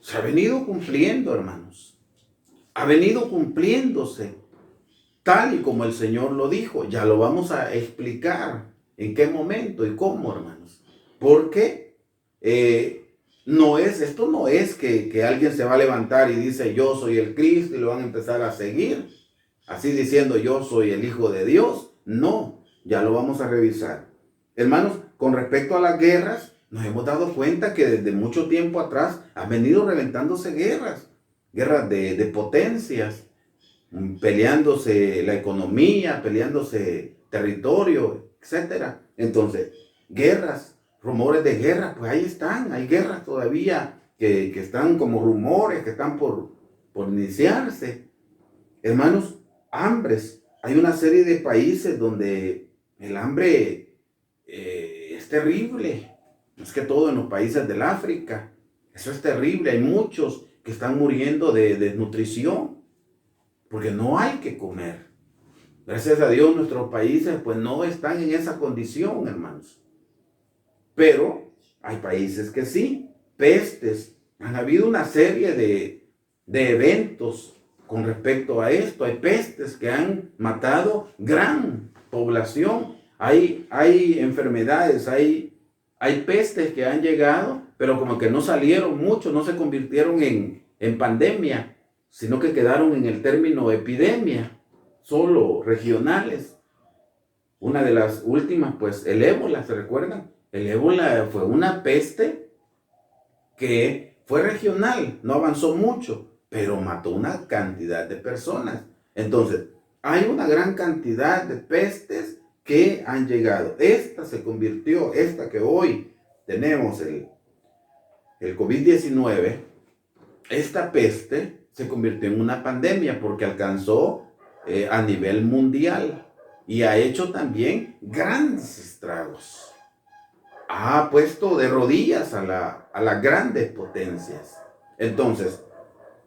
Se ha venido cumpliendo, hermanos. Ha venido cumpliéndose tal y como el Señor lo dijo. Ya lo vamos a explicar en qué momento y cómo, hermanos. Porque esto no es que alguien se va a levantar y dice yo soy el Cristo y lo van a empezar a seguir. Así diciendo yo soy el Hijo de Dios. No, ya lo vamos a revisar. Hermanos, con respecto a las guerras, nos hemos dado cuenta que desde mucho tiempo atrás han venido reventándose guerras de potencias, peleándose la economía, peleándose territorio, etc. Entonces, guerras, rumores de guerra, pues ahí están, hay guerras todavía que están como rumores, que están por iniciarse. Hermanos, hambres, hay una serie de países donde el hambre es terrible, más que todo en los países del África, eso es terrible, hay muchos que están muriendo de desnutrición, porque no hay que comer. Gracias a Dios nuestros países pues no están en esa condición, hermanos. Pero hay países que sí, pestes, han habido una serie de eventos con respecto a esto. Hay pestes que han matado gran población, hay enfermedades, hay pestes que han llegado, pero como que no salieron mucho, no se convirtieron en pandemia, sino que quedaron en el término epidemia, solo regionales. Una de las últimas, pues el ébola, ¿se recuerdan? El ébola fue una peste que fue regional, no avanzó mucho, pero mató una cantidad de personas. Entonces, hay una gran cantidad de pestes que han llegado. Esta se convirtió, esta que hoy tenemos, el COVID-19, esta peste se convirtió en una pandemia porque alcanzó a nivel mundial y ha hecho también grandes estragos. Ha puesto de rodillas a las grandes potencias. Entonces,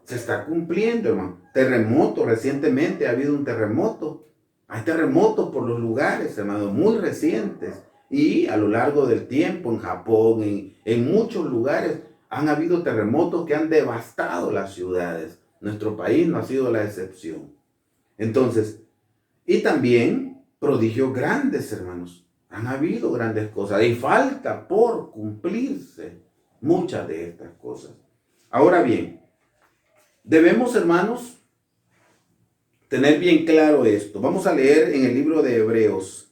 se está cumpliendo, hermano. Terremoto, recientemente ha habido un terremoto. Hay terremotos por los lugares, hermano, muy recientes. Y a lo largo del tiempo, en Japón, en muchos lugares, han habido terremotos que han devastado las ciudades. Nuestro país no ha sido la excepción. Entonces, y también prodigios grandes, hermanos. Han habido grandes cosas y falta por cumplirse muchas de estas cosas. Ahora bien, debemos, hermanos, tener bien claro esto. Vamos a leer en el libro de Hebreos.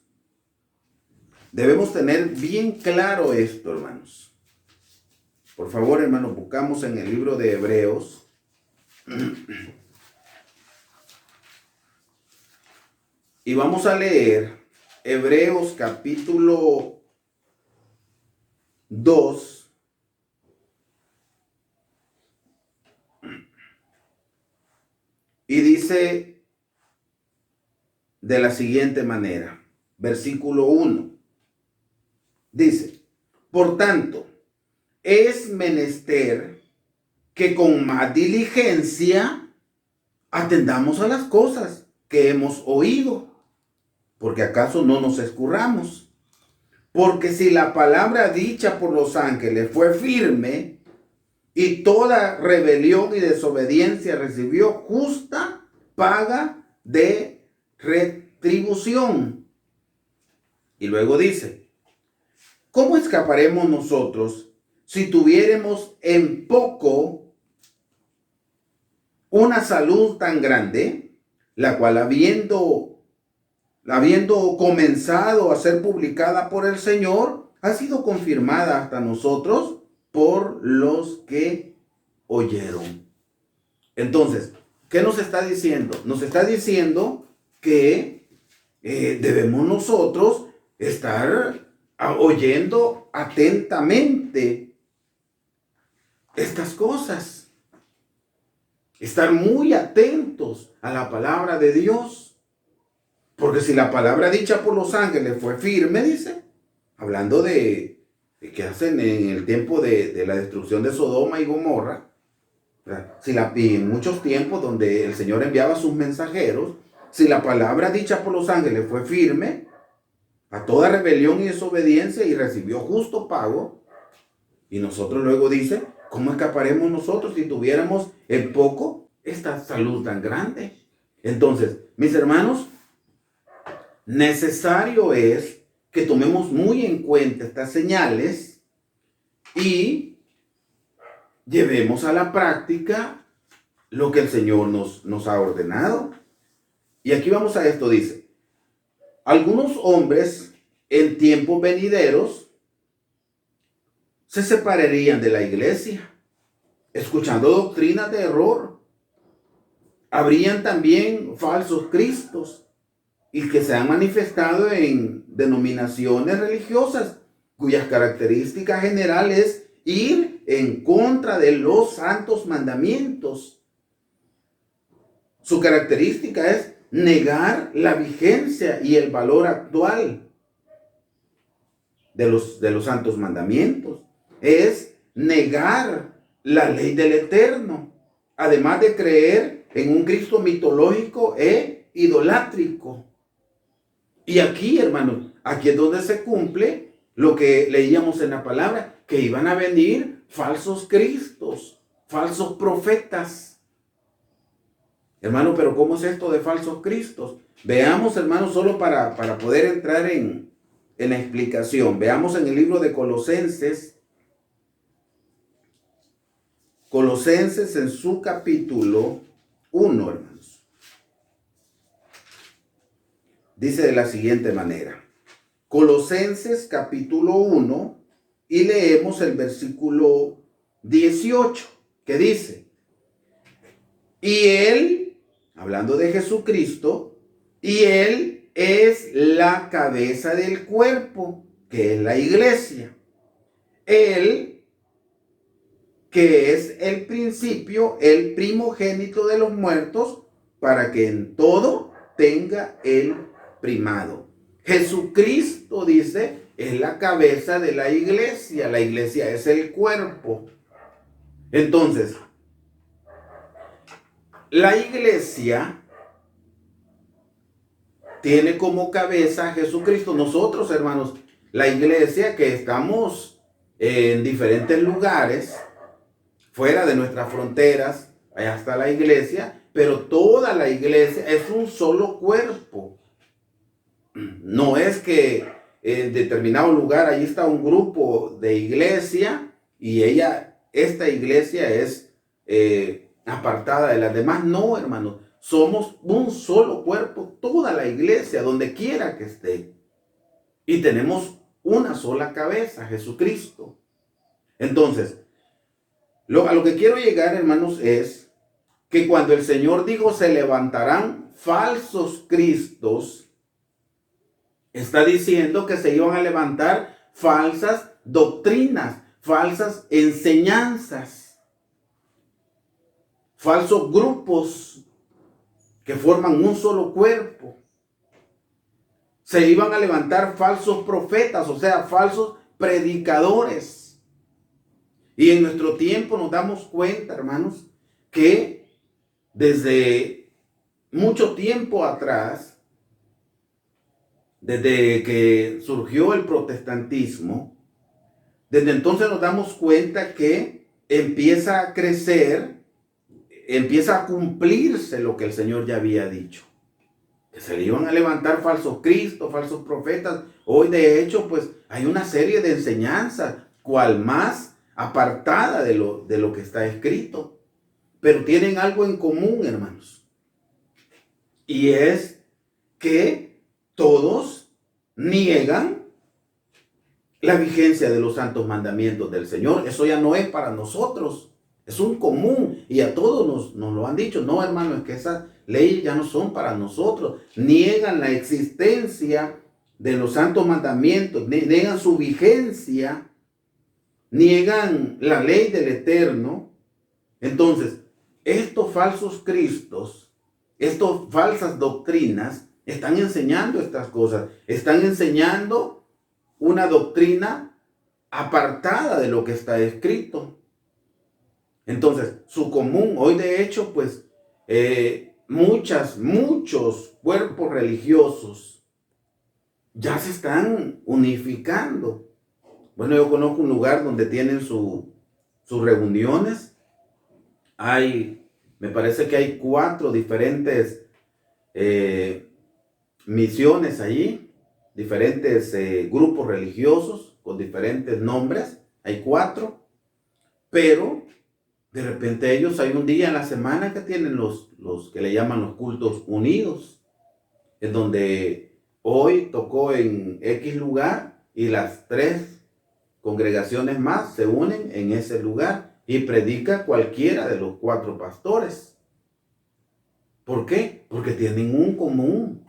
Debemos tener bien claro esto, hermanos. Por favor, hermanos, buscamos en el libro de Hebreos. Y vamos a leer Hebreos capítulo 2. Y dice de la siguiente manera, versículo 1. Dice, por tanto, es menester que con más diligencia atendamos a las cosas que hemos oído, porque acaso no nos escurramos. Porque si la palabra dicha por los ángeles fue firme, y toda rebelión y desobediencia recibió justa paga de retribución. Y luego dice, ¿cómo escaparemos nosotros si tuviéramos en poco una salud tan grande, la cual habiendo comenzado a ser publicada por el Señor, ha sido confirmada hasta nosotros por los que oyeron? Entonces, ¿qué nos está diciendo? Nos está diciendo que debemos nosotros estar oyendo atentamente estas cosas. Estar muy atentos a la palabra de Dios. Porque si la palabra dicha por los ángeles fue firme, dice, hablando de que hacen en el tiempo de la destrucción de Sodoma y Gomorra, y en muchos tiempos donde el Señor enviaba a sus mensajeros, si la palabra dicha por los ángeles fue firme, a toda rebelión y desobediencia y recibió justo pago, y nosotros luego dice, ¿cómo escaparemos nosotros si tuviéramos en poco esta salud tan grande? Entonces, mis hermanos, necesario es que tomemos muy en cuenta estas señales y llevemos a la práctica lo que el Señor nos ha ordenado. Y aquí vamos a esto, dice, algunos hombres en tiempos venideros se separarían de la iglesia, escuchando doctrinas de error. Habrían también falsos cristos y que se han manifestado en denominaciones religiosas cuyas características generales es ir en contra de los santos mandamientos. Su característica es negar la vigencia y el valor actual de los santos mandamientos. Es negar la ley del Eterno, además de creer en un Cristo mitológico e idolátrico. Y aquí, hermanos, aquí es donde se cumple lo que leíamos en la palabra, que iban a venir falsos cristos, falsos profetas. Hermano, pero ¿cómo es esto de falsos cristos? Veamos, hermanos, solo para poder entrar en la explicación. Veamos en el libro de Colosenses. Colosenses en su capítulo 1, hermanos. Dice de la siguiente manera. Colosenses capítulo 1 y leemos el versículo 18 que dice, y Él, hablando de Jesucristo, y Él es la cabeza del cuerpo, que es la iglesia. Él, que es el principio, el primogénito de los muertos, para que en todo tenga el primado. Jesucristo, dice, es la cabeza de la iglesia. La iglesia es el cuerpo. Entonces, la iglesia tiene como cabeza a Jesucristo. Nosotros, hermanos, la iglesia que estamos en diferentes lugares, fuera de nuestras fronteras, allá está la iglesia, pero toda la iglesia es un solo cuerpo. No es que en determinado lugar allí está un grupo de iglesia y esta iglesia es apartada de las demás. No, hermanos, somos un solo cuerpo, toda la iglesia, donde quiera que esté. Y tenemos una sola cabeza, Jesucristo. Entonces, a lo que quiero llegar, hermanos, es que cuando el Señor dijo se levantarán falsos cristos, está diciendo que se iban a levantar falsas doctrinas, falsas enseñanzas, falsos grupos que forman un solo cuerpo. Se iban a levantar falsos profetas, o sea, falsos predicadores. Y en nuestro tiempo nos damos cuenta, hermanos, que desde mucho tiempo atrás, desde que surgió el protestantismo, desde entonces nos damos cuenta que empieza a crecer, empieza a cumplirse lo que el Señor ya había dicho. Que se le iban a levantar falsos cristos, falsos profetas. Hoy, de hecho, pues hay una serie de enseñanzas, cual más apartada de lo que está escrito. Pero tienen algo en común, hermanos. Y es que todos niegan la vigencia de los santos mandamientos del Señor. Eso ya no es para nosotros. Es un común y a todos nos lo han dicho. No, hermano, es que esas leyes ya no son para nosotros. Niegan la existencia de los santos mandamientos, niegan su vigencia, niegan la ley del Eterno. Entonces, estos falsos cristos, estas falsas doctrinas, están enseñando estas cosas. Están enseñando una doctrina apartada de lo que está escrito. Entonces, su común, hoy de hecho, pues, muchos cuerpos religiosos ya se están unificando. Bueno, yo conozco un lugar donde tienen sus reuniones. Me parece que hay 4 diferentes misiones allí, diferentes grupos religiosos con diferentes nombres. Hay 4, pero de repente ellos hay un día en la semana que tienen los que le llaman los cultos unidos, en donde hoy tocó en X lugar y las 3 congregaciones más se unen en ese lugar y predica cualquiera de los 4 pastores. ¿Por qué? Porque tienen un común.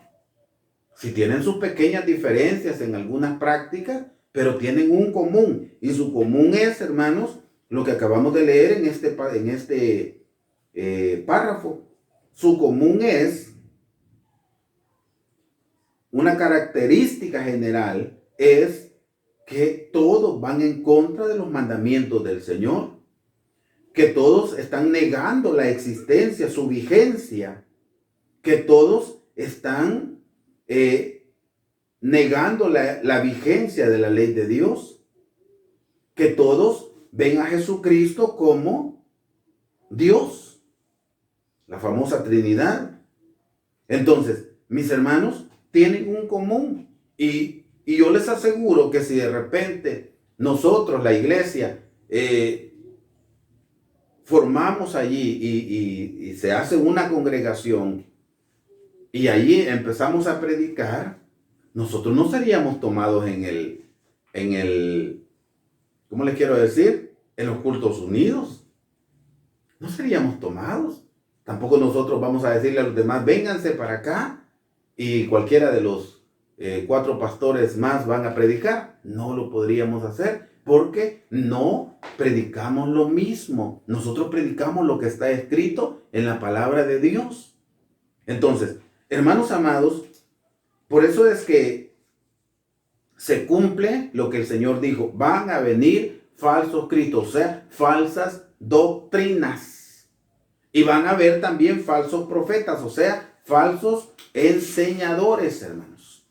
Si tienen sus pequeñas diferencias en algunas prácticas, pero tienen un común. Y su común es, hermanos, lo que acabamos de leer en este párrafo. Su común es, una característica general es que todos van en contra de los mandamientos del Señor, que todos están negando la existencia, su vigencia, que todos están negando la vigencia de la ley de Dios, que todos ven a Jesucristo como Dios, la famosa Trinidad. Entonces, mis hermanos, tienen un común y yo les aseguro que si de repente nosotros, la iglesia, formamos allí y se hace una congregación y allí empezamos a predicar, nosotros no seríamos tomados en el, ¿cómo les quiero decir? En los cultos unidos. No seríamos tomados. Tampoco nosotros vamos a decirle a los demás, vénganse para acá y cualquiera de los 4 pastores más van a predicar. No lo podríamos hacer porque no predicamos lo mismo. Nosotros predicamos lo que está escrito en la palabra de Dios. Entonces, hermanos amados, por eso es que se cumple lo que el Señor dijo. Van a venir falsos cristos, o sea, falsas doctrinas. Y van a haber también falsos profetas, o sea, falsos enseñadores, hermanos.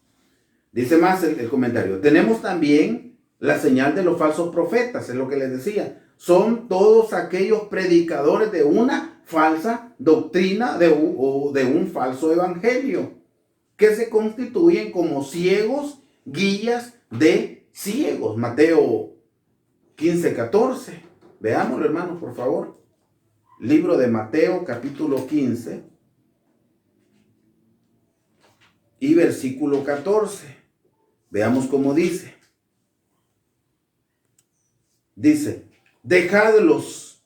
Dice más el comentario. Tenemos también la señal de los falsos profetas, es lo que les decía. Son todos aquellos predicadores de una falsa doctrina o de un falso evangelio, que se constituyen como ciegos, guías de ciegos. Mateo 15:14. Veámoslo, hermanos, por favor. Libro de Mateo, capítulo 15 y versículo 14. Veamos cómo dice. Dice, dejadlos,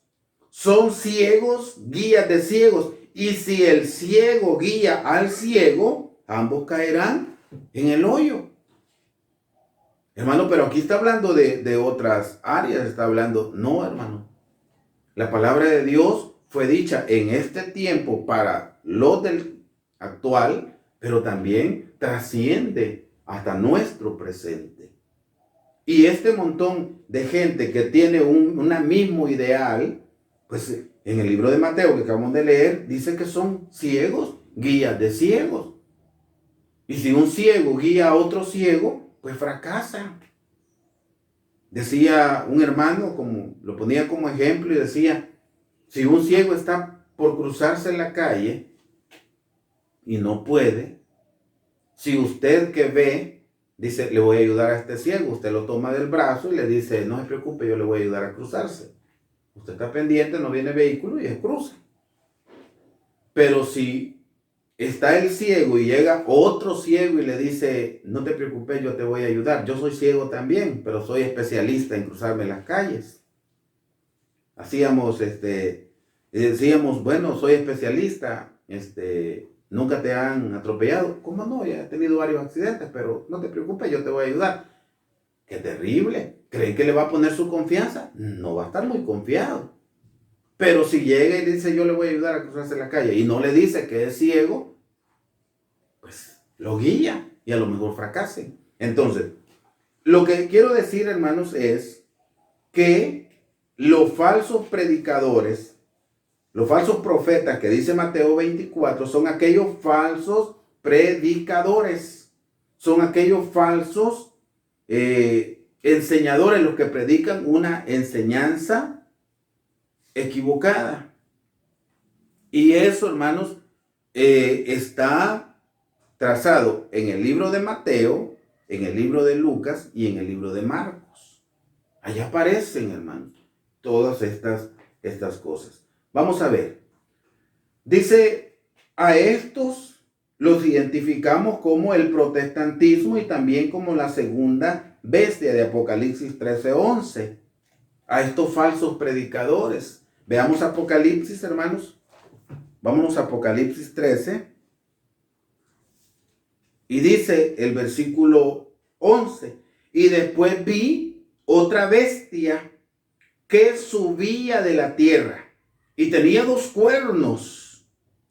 son ciegos, guías de ciegos, y si el ciego guía al ciego, ambos caerán en el hoyo. Hermano, pero aquí está hablando de otras áreas, está hablando, no, hermano. La palabra de Dios fue dicha en este tiempo para los del actual, pero también trasciende hasta nuestro presente. Y este montón de gente que tiene un mismo ideal, pues en el libro de Mateo que acabamos de leer, dice que son ciegos, guías de ciegos. Y si un ciego guía a otro ciego, pues fracasa. Decía un hermano, lo ponía como ejemplo y decía, si un ciego está por cruzarse en la calle y no puede, si usted que ve, dice, le voy a ayudar a este ciego, usted lo toma del brazo y le dice, no se preocupe, yo le voy a ayudar a cruzarse. Usted está pendiente, no viene vehículo y él cruza. Pero si está el ciego y llega otro ciego y le dice, no te preocupes, yo te voy a ayudar. Yo soy ciego también, pero soy especialista en cruzarme las calles. hacíamos, decíamos, bueno, soy especialista, nunca te han atropellado. ¿Cómo no? Ya he tenido varios accidentes, pero no te preocupes, yo te voy a ayudar. ¡Qué terrible! ¿Creen que le va a poner su confianza? No va a estar muy confiado. Pero si llega y dice, yo le voy a ayudar a cruzarse la calle, y no le dice que es ciego, pues lo guía y a lo mejor fracase. Entonces, lo que quiero decir, hermanos, es que los falsos predicadores, los falsos profetas que dice Mateo 24, son aquellos falsos predicadores. Son aquellos falsos enseñadores, los que predican una enseñanza equivocada. Y eso, hermanos, está trazado en el libro de Mateo, en el libro de Lucas y en el libro de Marcos. Allí aparecen, hermanos, todas estas cosas. Vamos a ver. Dice, a estos los identificamos como el protestantismo y también como la segunda bestia de Apocalipsis 13:11. A estos falsos predicadores. Veamos Apocalipsis, hermanos. Vámonos a Apocalipsis 13. Y dice el versículo 11. Y después vi otra bestia que subía de la tierra y tenía 2 cuernos,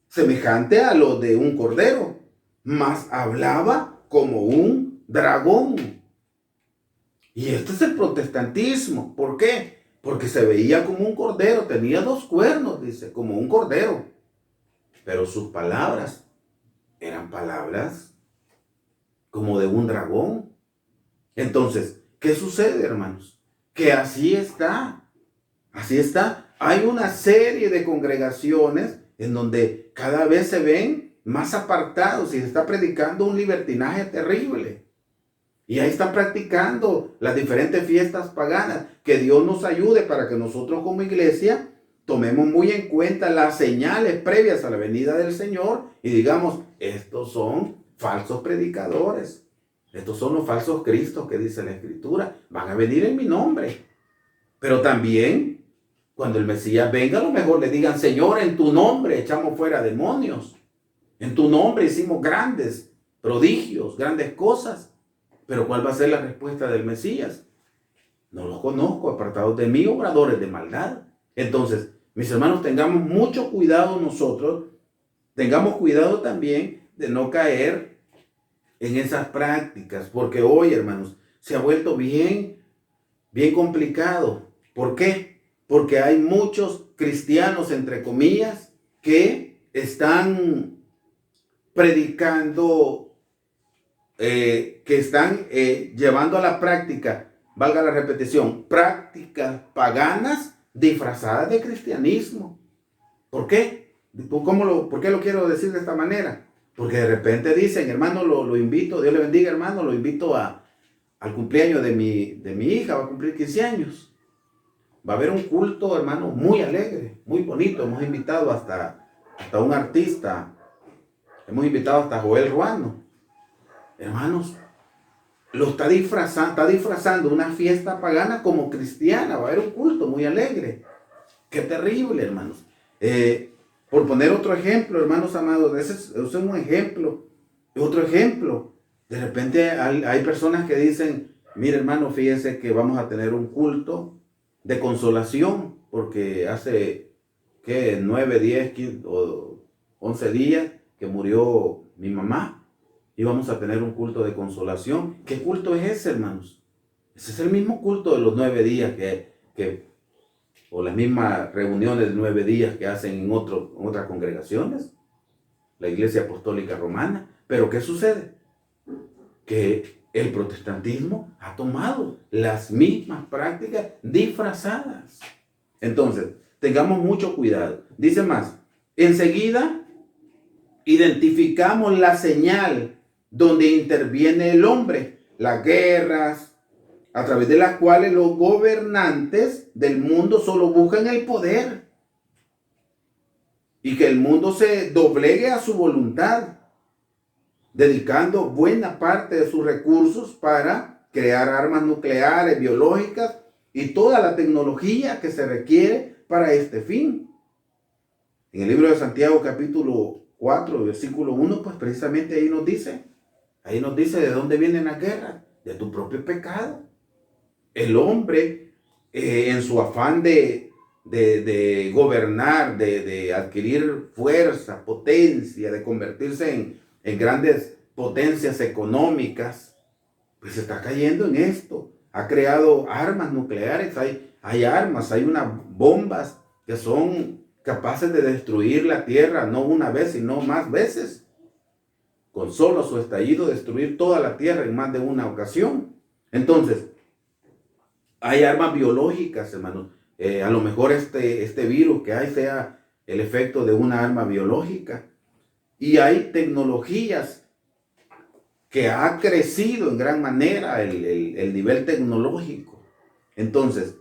semejante a los de un cordero, mas hablaba como un dragón. Y este es el protestantismo. ¿Por qué? Porque se veía como un cordero, tenía 2 cuernos, dice, como un cordero. Pero sus palabras eran palabras como de un dragón. Entonces, ¿qué sucede, hermanos? Que así está. Así está. Hay una serie de congregaciones en donde cada vez se ven más apartados y se está predicando un libertinaje terrible. Y ahí están practicando las diferentes fiestas paganas. Que Dios nos ayude para que nosotros como iglesia tomemos muy en cuenta las señales previas a la venida del Señor y digamos, estos son falsos predicadores. Estos son los falsos cristos que dice la Escritura. Van a venir en mi nombre. Pero también, cuando el Mesías venga, a lo mejor le digan, Señor, en tu nombre echamos fuera demonios. En tu nombre hicimos grandes prodigios, grandes cosas. Pero ¿cuál va a ser la respuesta del Mesías? No los conozco, apartados de mí, obradores de maldad. Entonces, mis hermanos, tengamos mucho cuidado nosotros. Tengamos cuidado también de no caer en esas prácticas. Porque hoy, hermanos, se ha vuelto bien complicado. ¿Por qué? Porque hay muchos cristianos, entre comillas, que están predicando, que están llevando a la práctica, valga la repetición, prácticas paganas disfrazadas de cristianismo. ¿Por qué? ¿Por qué lo quiero decir de esta manera? Porque de repente dicen, hermano, lo invito, Dios le bendiga, hermano, lo invito al cumpleaños de mi hija, va a cumplir 15 años. Va a haber un culto, hermano, muy alegre, muy bonito. Hemos invitado hasta un artista. Hemos invitado hasta Joel Ruano. Hermanos, lo está disfrazando una fiesta pagana como cristiana. Va a haber un culto muy alegre. Qué terrible, hermanos. Por poner otro ejemplo, hermanos amados, ese es un ejemplo. Otro ejemplo. De repente hay personas que dicen, mire, hermano, fíjese que vamos a tener un culto de consolación, porque hace, 9, 10, 15 o 11 días que murió mi mamá, y vamos a tener un culto de consolación. ¿Qué culto es ese, hermanos? Ese es el mismo culto de los 9 días o las mismas reuniones de 9 días que hacen en otras congregaciones, la Iglesia Apostólica Romana. Pero ¿qué sucede? Que el protestantismo ha tomado las mismas prácticas disfrazadas. Entonces, tengamos mucho cuidado. Dice más, enseguida identificamos la señal donde interviene el hombre, las guerras, a través de las cuales los gobernantes del mundo solo buscan el poder y que el mundo se doblegue a su voluntad, dedicando buena parte de sus recursos para crear armas nucleares, biológicas y toda la tecnología que se requiere para este fin. En el libro de Santiago capítulo 4, versículo 1, pues precisamente ahí nos dice de dónde vienen las guerras, de tu propio pecado. El hombre, en su afán de gobernar, de adquirir fuerza, potencia, de convertirse en grandes potencias económicas, pues está cayendo en esto. Ha creado armas nucleares, hay armas, hay unas bombas que son capaces de destruir la tierra, no una vez, sino más veces. Con solo su estallido, destruir toda la tierra en más de una ocasión. Entonces, hay armas biológicas, hermanos. A lo mejor este virus que hay sea el efecto de una arma biológica. Y hay tecnologías que ha crecido en gran manera el nivel tecnológico. Entonces,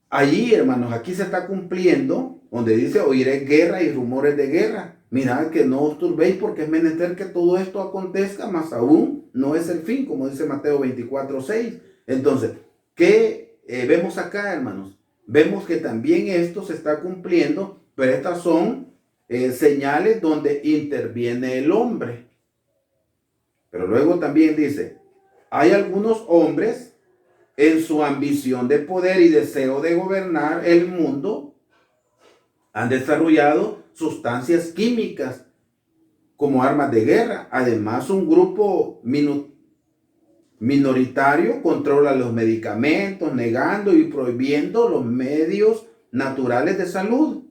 allí, hermanos, aquí se está cumpliendo, donde dice, oiré guerra y rumores de guerra. Mirad que no os turbéis, porque es menester que todo esto acontezca, mas aún no es el fin, como dice Mateo 24:6. Entonces, ¿qué vemos acá, hermanos? Vemos que también esto se está cumpliendo, pero estas son señales donde interviene el hombre. Pero luego también dice, hay algunos hombres en su ambición de poder y deseo de gobernar el mundo, han desarrollado sustancias químicas como armas de guerra. Además, un grupo minoritario controla los medicamentos, negando y prohibiendo los medios naturales de salud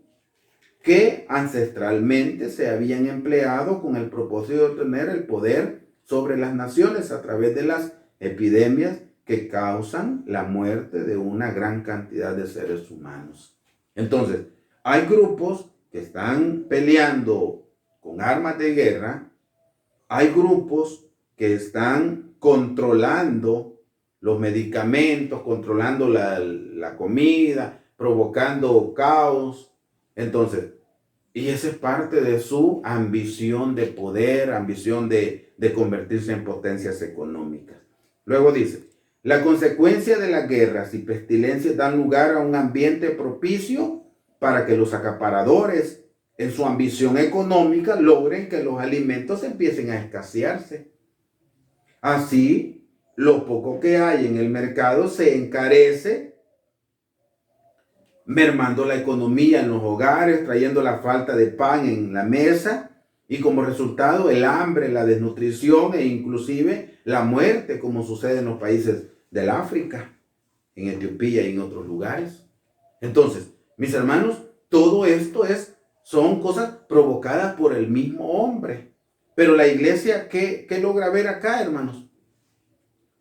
que ancestralmente se habían empleado con el propósito de tener el poder sobre las naciones a través de las epidemias que causan la muerte de una gran cantidad de seres humanos. Entonces, hay grupos que están peleando con armas de guerra, hay grupos que están controlando los medicamentos, controlando la comida, provocando caos. Entonces, y esa es parte de su ambición de poder, ambición de convertirse en potencias económicas. Luego dice, la consecuencia de las guerras y pestilencias dan lugar a un ambiente propicio para que los acaparadores, en su ambición económica, logren que los alimentos empiecen a escasearse. Así, lo poco que hay en el mercado se encarece, mermando la economía en los hogares, trayendo la falta de pan en la mesa y como resultado el hambre, la desnutrición e inclusive la muerte, como sucede en los países del África, en Etiopía y en otros lugares. Entonces, mis hermanos, todo esto son cosas provocadas por el mismo hombre. Pero la iglesia, ¿qué logra ver acá, hermanos?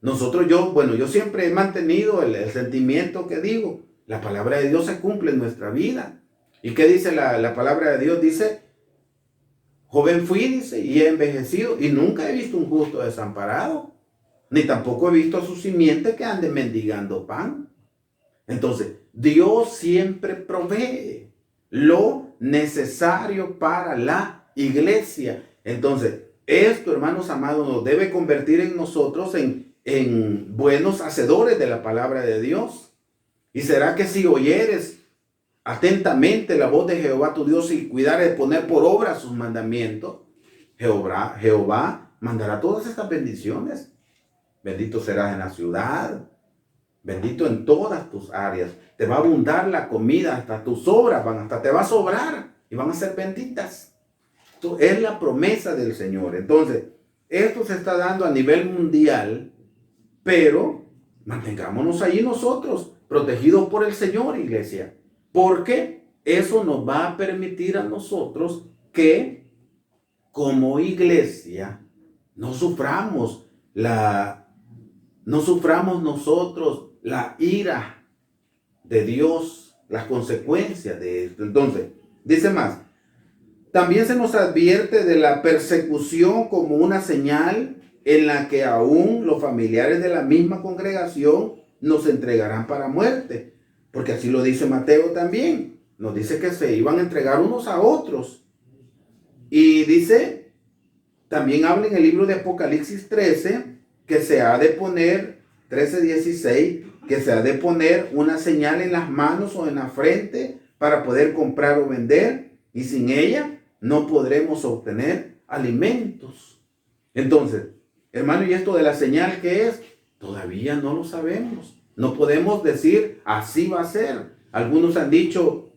Yo siempre he mantenido el sentimiento que digo, la palabra de Dios se cumple en nuestra vida. ¿Y qué dice la palabra de Dios? Dice, joven fui, dice, y he envejecido, y nunca he visto un justo desamparado, ni tampoco he visto a su simiente que ande mendigando pan. Entonces, Dios siempre provee lo necesario para la iglesia. Entonces, esto, hermanos amados, nos debe convertir en nosotros en buenos hacedores de la palabra de Dios. ¿Y será que si oyeres atentamente la voz de Jehová tu Dios y cuidares de poner por obra sus mandamientos, Jehová mandará todas estas bendiciones? Bendito serás en la ciudad, bendito en todas tus áreas. Te va a abundar la comida, hasta tus obras hasta te va a sobrar y van a ser benditas. Esto es la promesa del Señor. Entonces, esto se está dando a nivel mundial, pero mantengámonos ahí nosotros, protegidos por el Señor, iglesia, porque eso nos va a permitir a nosotros que como iglesia no suframos nosotros la ira de Dios, las consecuencias de esto. Entonces, dice más, también se nos advierte de la persecución como una señal en la que aún los familiares de la misma congregación nos entregarán para muerte. Porque así lo dice Mateo también. Nos dice que se iban a entregar unos a otros. Y dice, también habla en el libro de Apocalipsis 13, que se ha de poner, 13:16, que se ha de poner una señal en las manos o en la frente para poder comprar o vender, y sin ella no podremos obtener alimentos. Entonces, hermano, ¿y esto de la señal qué es? Todavía no lo sabemos. No podemos decir así va a ser. Algunos han dicho,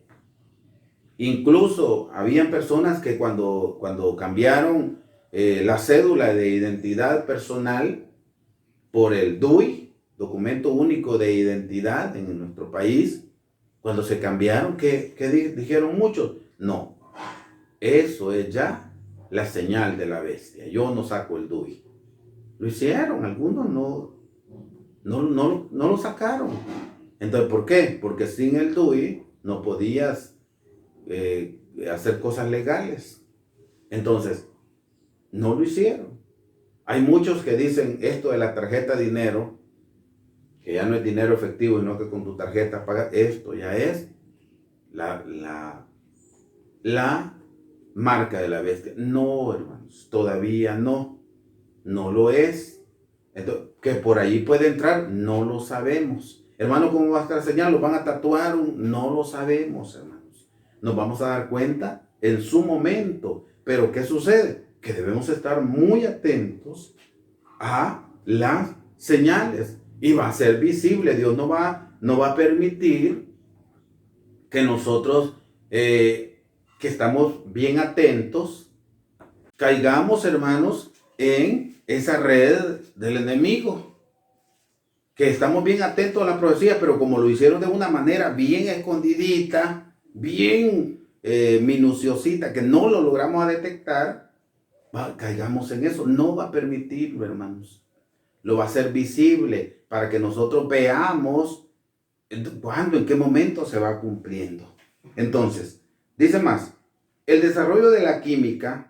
incluso habían personas que cuando cambiaron la cédula de identidad personal por el DUI, documento único de identidad en nuestro país, cuando se cambiaron, ¿qué dijeron muchos? No, eso es ya la señal de la bestia. Yo no saco el DUI. Lo hicieron, algunos no lo sacaron. Entonces, ¿por qué? Porque sin el DUI no podías hacer cosas legales. Entonces, no lo hicieron. Hay muchos que dicen esto de la tarjeta de dinero, que ya no es dinero efectivo, sino que con tu tarjeta pagas. Esto ya es la marca de la bestia. No, hermanos, todavía no lo es. Entonces, que por ahí puede entrar, no lo sabemos. Hermano, ¿cómo va a estar la señal? ¿Lo van a tatuar? No lo sabemos, hermanos. Nos vamos a dar cuenta en su momento. Pero ¿qué sucede? Que debemos estar muy atentos a las señales. Y va a ser visible. Dios no va a permitir que nosotros, que estamos bien atentos, caigamos, hermanos, en esa red del enemigo. Que estamos bien atentos a la profecía, pero como lo hicieron de una manera bien escondidita, bien minuciosita, que no lo logramos detectar, caigamos en eso. No va a permitirlo, hermanos. Lo va a hacer visible para que nosotros veamos cuándo, en qué momento se va cumpliendo. Entonces, dice más, el desarrollo de la química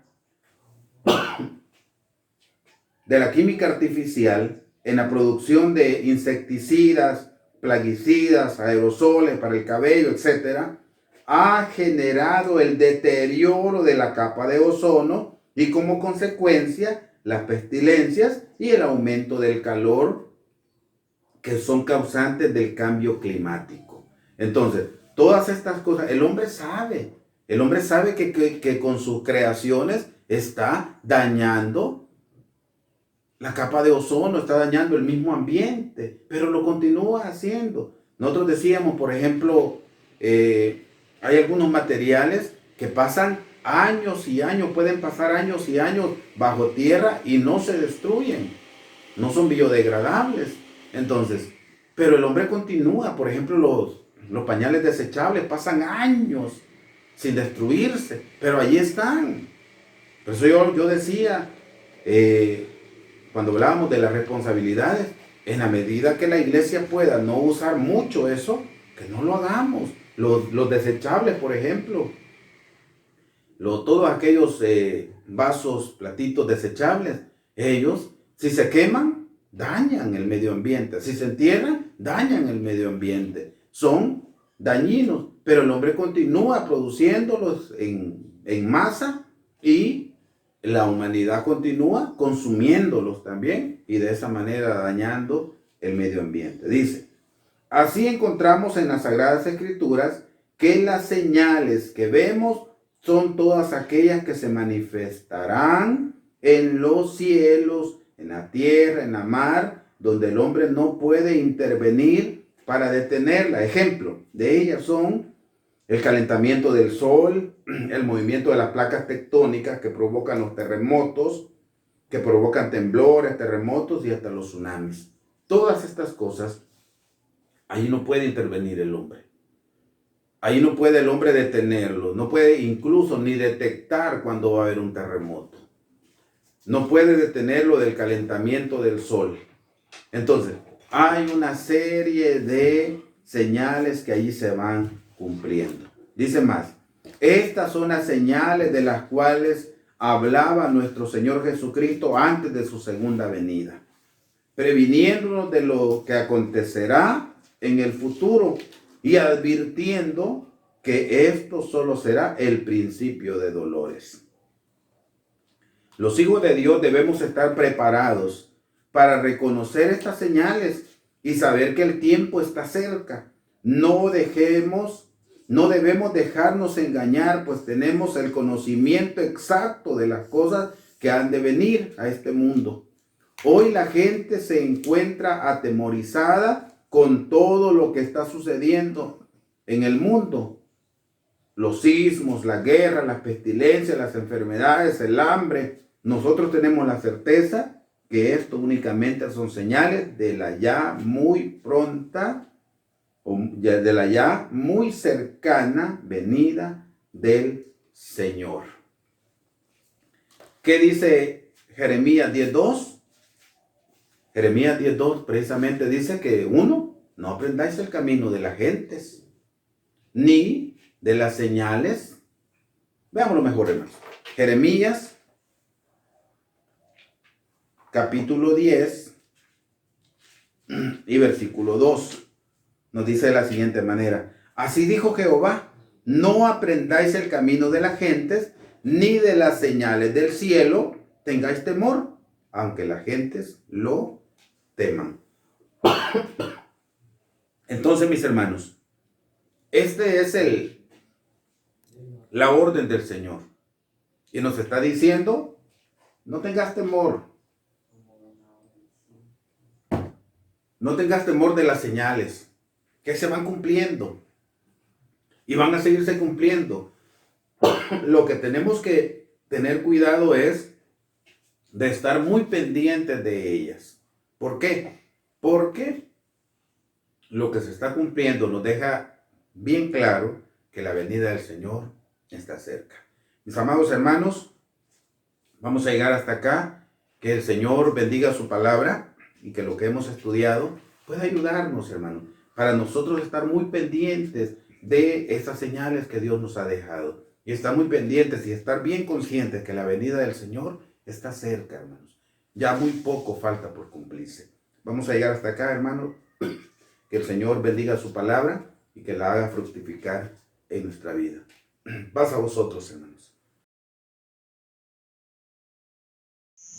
artificial en la producción de insecticidas, plaguicidas, aerosoles para el cabello, etc., ha generado el deterioro de la capa de ozono y como consecuencia las pestilencias y el aumento del calor que son causantes del cambio climático. Entonces, todas estas cosas, el hombre sabe que con sus creaciones está dañando la capa de ozono, está dañando el mismo ambiente, pero lo continúa haciendo. Nosotros decíamos, por ejemplo, hay algunos materiales que pasan años y años, pueden pasar años y años bajo tierra y no se destruyen, no son biodegradables. Entonces, pero el hombre continúa. Por ejemplo, los pañales desechables pasan años sin destruirse, pero allí están. Por eso yo decía, cuando hablábamos de las responsabilidades, en la medida que la iglesia pueda no usar mucho eso, que no lo hagamos. Los desechables, por ejemplo, todos aquellos vasos, platitos desechables, ellos, si se queman, dañan el medio ambiente. Si se entierran, dañan el medio ambiente. Son dañinos, pero el hombre continúa produciéndolos en masa y la humanidad continúa consumiéndolos también y de esa manera dañando el medio ambiente. Dice, así encontramos en las Sagradas Escrituras que las señales que vemos son todas aquellas que se manifestarán en los cielos, en la tierra, en la mar, donde el hombre no puede intervenir para detenerla. Ejemplo de ellas son el calentamiento del sol, el movimiento de las placas tectónicas que provocan los terremotos, que provocan temblores, terremotos y hasta los tsunamis. Todas estas cosas, ahí no puede intervenir el hombre. Ahí no puede el hombre detenerlo, no puede incluso ni detectar cuando va a haber un terremoto. No puede detenerlo del calentamiento del sol. Entonces, hay una serie de señales que allí se van cumpliendo. Dice más, estas son las señales de las cuales hablaba nuestro Señor Jesucristo antes de su segunda venida, previniéndonos de lo que acontecerá en el futuro y advirtiendo que esto solo será el principio de dolores. Los hijos de Dios debemos estar preparados para reconocer estas señales y saber que el tiempo está cerca. No debemos dejarnos engañar, pues tenemos el conocimiento exacto de las cosas que han de venir a este mundo. Hoy la gente se encuentra atemorizada con todo lo que está sucediendo en el mundo. Los sismos, la guerra, las pestilencias, las enfermedades, el hambre. Nosotros tenemos la certeza que esto únicamente son señales de la ya muy pronta, o de la ya muy cercana venida del Señor. ¿Qué dice Jeremías 10:2? Jeremías 10:2 precisamente dice que uno, no aprendáis el camino de las gentes, ni de las señales. Veámoslo mejor, hermanos. Jeremías capítulo 10 y versículo 2 nos dice de la siguiente manera: así dijo Jehová, no aprendáis el camino de las gentes, ni de las señales del cielo tengáis temor, aunque las gentes lo teman. Entonces, mis hermanos, este es la orden del Señor. Y nos está diciendo, no tengas temor. No tengas temor de las señales que se van cumpliendo y van a seguirse cumpliendo. Lo que tenemos que tener cuidado es de estar muy pendientes de ellas. ¿Por qué? Porque lo que se está cumpliendo nos deja bien claro que la venida del Señor está cerca. Mis amados hermanos, vamos a llegar hasta acá. Que el Señor bendiga su palabra y que lo que hemos estudiado pueda ayudarnos, hermanos, para nosotros estar muy pendientes de esas señales que Dios nos ha dejado. Y estar muy pendientes y estar bien conscientes que la venida del Señor está cerca, hermanos. Ya muy poco falta por cumplirse. Vamos a llegar hasta acá, hermanos. Que el Señor bendiga su palabra y que la haga fructificar en nuestra vida. Paz a vosotros, hermanos.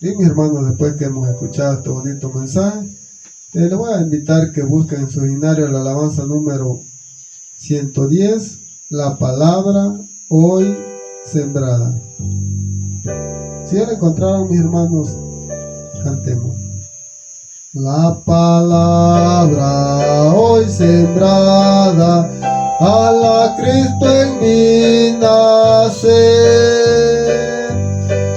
Bien, mis hermanos, después que hemos escuchado este bonito mensaje, les voy a invitar que busquen en su binario la alabanza número 110, la palabra hoy sembrada. Si ya la encontraron, mis hermanos, cantemos. La palabra hoy sembrada, a la Cristo en mí nacer,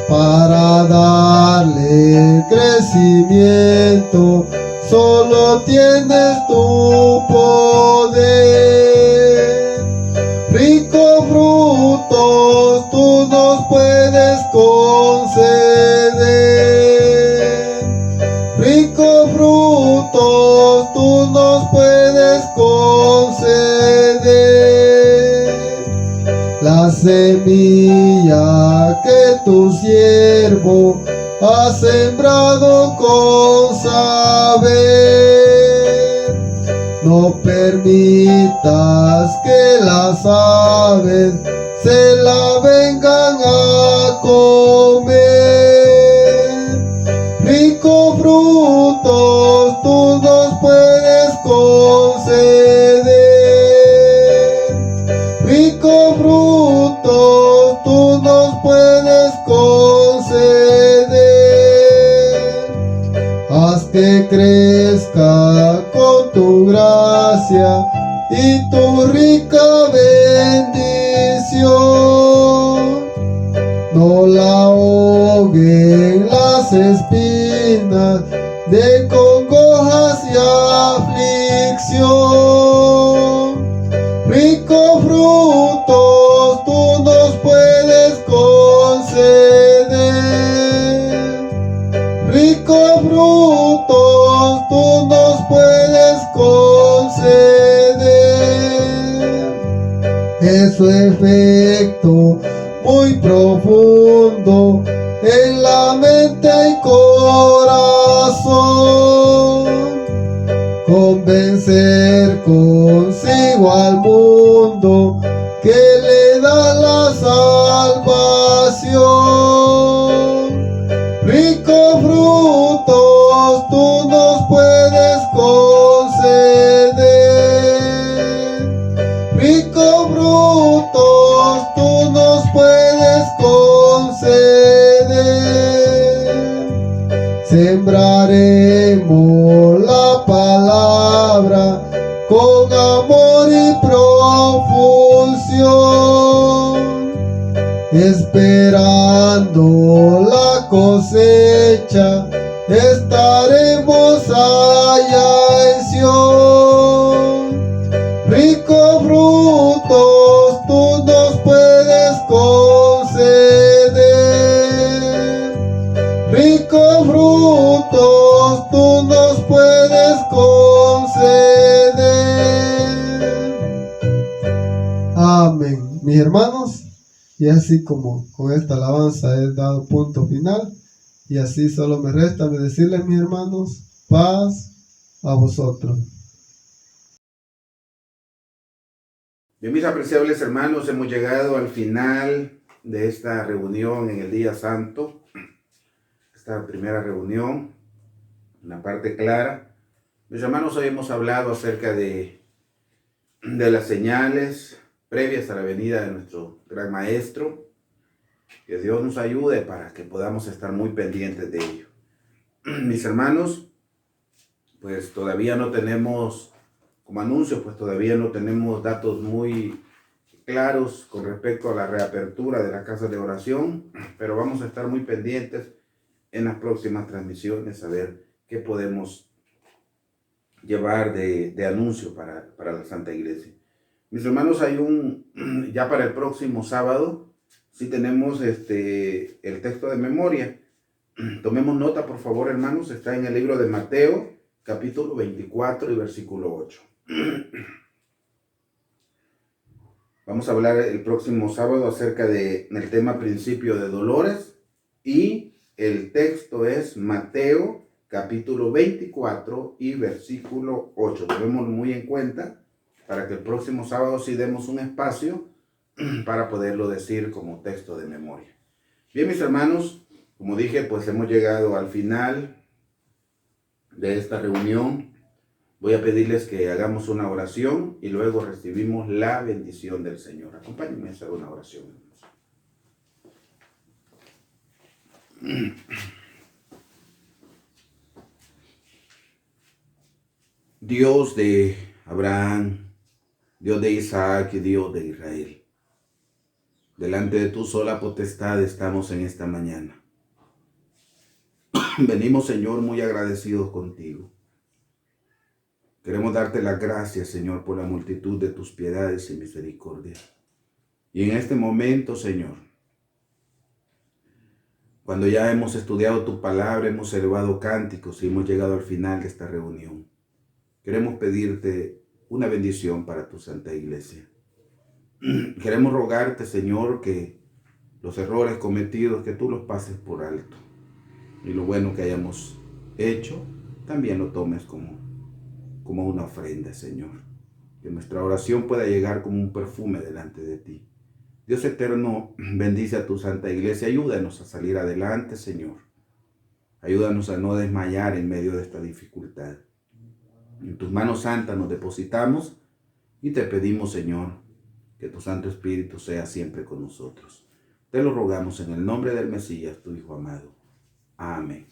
para darle crecimiento, solo tienes tu poder. Ricos frutos tú nos puedes conceder. Ricos frutos tú nos puedes conceder. La semilla que tu siervo ha sembrado con saber, no permitas que las aves se la vengan a comer. Ricos frutos tú nos puedes conceder. Ricos frutos tú nos puedes conceder. Haz que crezca con tu gracia y tu rica bendición. No la ahoguen las espinas de congojas y aflicción. Ricos frutos tú nos puedes conceder. Ricos frutos tú nos puedes conceder. Es su efecto muy profundo en la mente y corazón. Convencer consigo al mundo que le da la salvación. Ricos frutos tú nos puedes conceder. sembraremos la palabra con amor y profusión, esperando la cosecha, estaremos allá en Sion. Ricos frutos tú nos puedes conceder, ricos frutos tú nos puedes conceder. Amén. Mis hermanos, y así como con esta alabanza he dado punto final, y así solo me resta decirles, mis hermanos, paz a vosotros. Bien, mis apreciables hermanos, hemos llegado al final de esta reunión en el día santo, esta primera reunión, una parte clara. Mis hermanos, hoy hemos hablado acerca de las señales previas a la venida de nuestro gran maestro. Que Dios nos ayude para que podamos estar muy pendientes de ello. Mis hermanos, pues todavía no tenemos, como anuncio, pues todavía no tenemos datos muy claros con respecto a la reapertura de la casa de oración, pero vamos a estar muy pendientes en las próximas transmisiones a ver qué podemos llevar de anuncio para la Santa Iglesia. Mis hermanos, ya para el próximo sábado, sí tenemos el texto de memoria. Tomemos nota, por favor, hermanos. Está en el libro de Mateo, capítulo 24 y versículo 8. Vamos a hablar el próximo sábado acerca del tema principio de dolores. Y el texto es Mateo, capítulo 24 y versículo 8. Tomémoslo muy en cuenta para que el próximo sábado sí demos un espacio para poderlo decir como texto de memoria. Bien, mis hermanos, como dije, pues hemos llegado al final de esta reunión. Voy a pedirles que hagamos una oración y luego recibimos la bendición del Señor. Acompáñenme a hacer una oración. Dios de Abraham, Dios de Isaac y Dios de Israel, delante de tu sola potestad estamos en esta mañana. Venimos, Señor, muy agradecidos contigo. Queremos darte las gracias, Señor, por la multitud de tus piedades y misericordias. Y en este momento, Señor, cuando ya hemos estudiado tu palabra, hemos elevado cánticos y hemos llegado al final de esta reunión, queremos pedirte una bendición para tu Santa Iglesia. Queremos rogarte, Señor, que los errores cometidos, que tú los pases por alto. Y lo bueno que hayamos hecho, también lo tomes como una ofrenda, Señor. Que nuestra oración pueda llegar como un perfume delante de ti. Dios eterno, bendice a tu Santa Iglesia. Ayúdanos a salir adelante, Señor. Ayúdanos a no desmayar en medio de esta dificultad. En tus manos santas nos depositamos y te pedimos, Señor, que tu Santo Espíritu sea siempre con nosotros. Te lo rogamos en el nombre del Mesías, tu Hijo amado. Amén.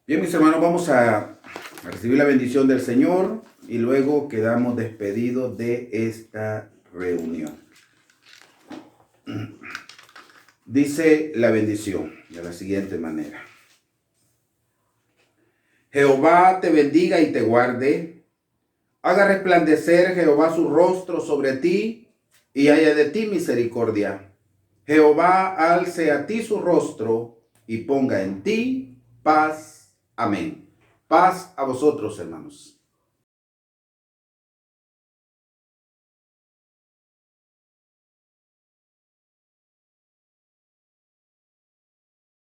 Bien, mis hermanos, vamos a recibir la bendición del Señor y luego quedamos despedidos de esta reunión. Dice la bendición de la siguiente manera. Jehová te bendiga y te guarde. Haga resplandecer Jehová su rostro sobre ti y haya de ti misericordia. Jehová alce a ti su rostro y ponga en ti paz. Amén. Paz a vosotros, hermanos.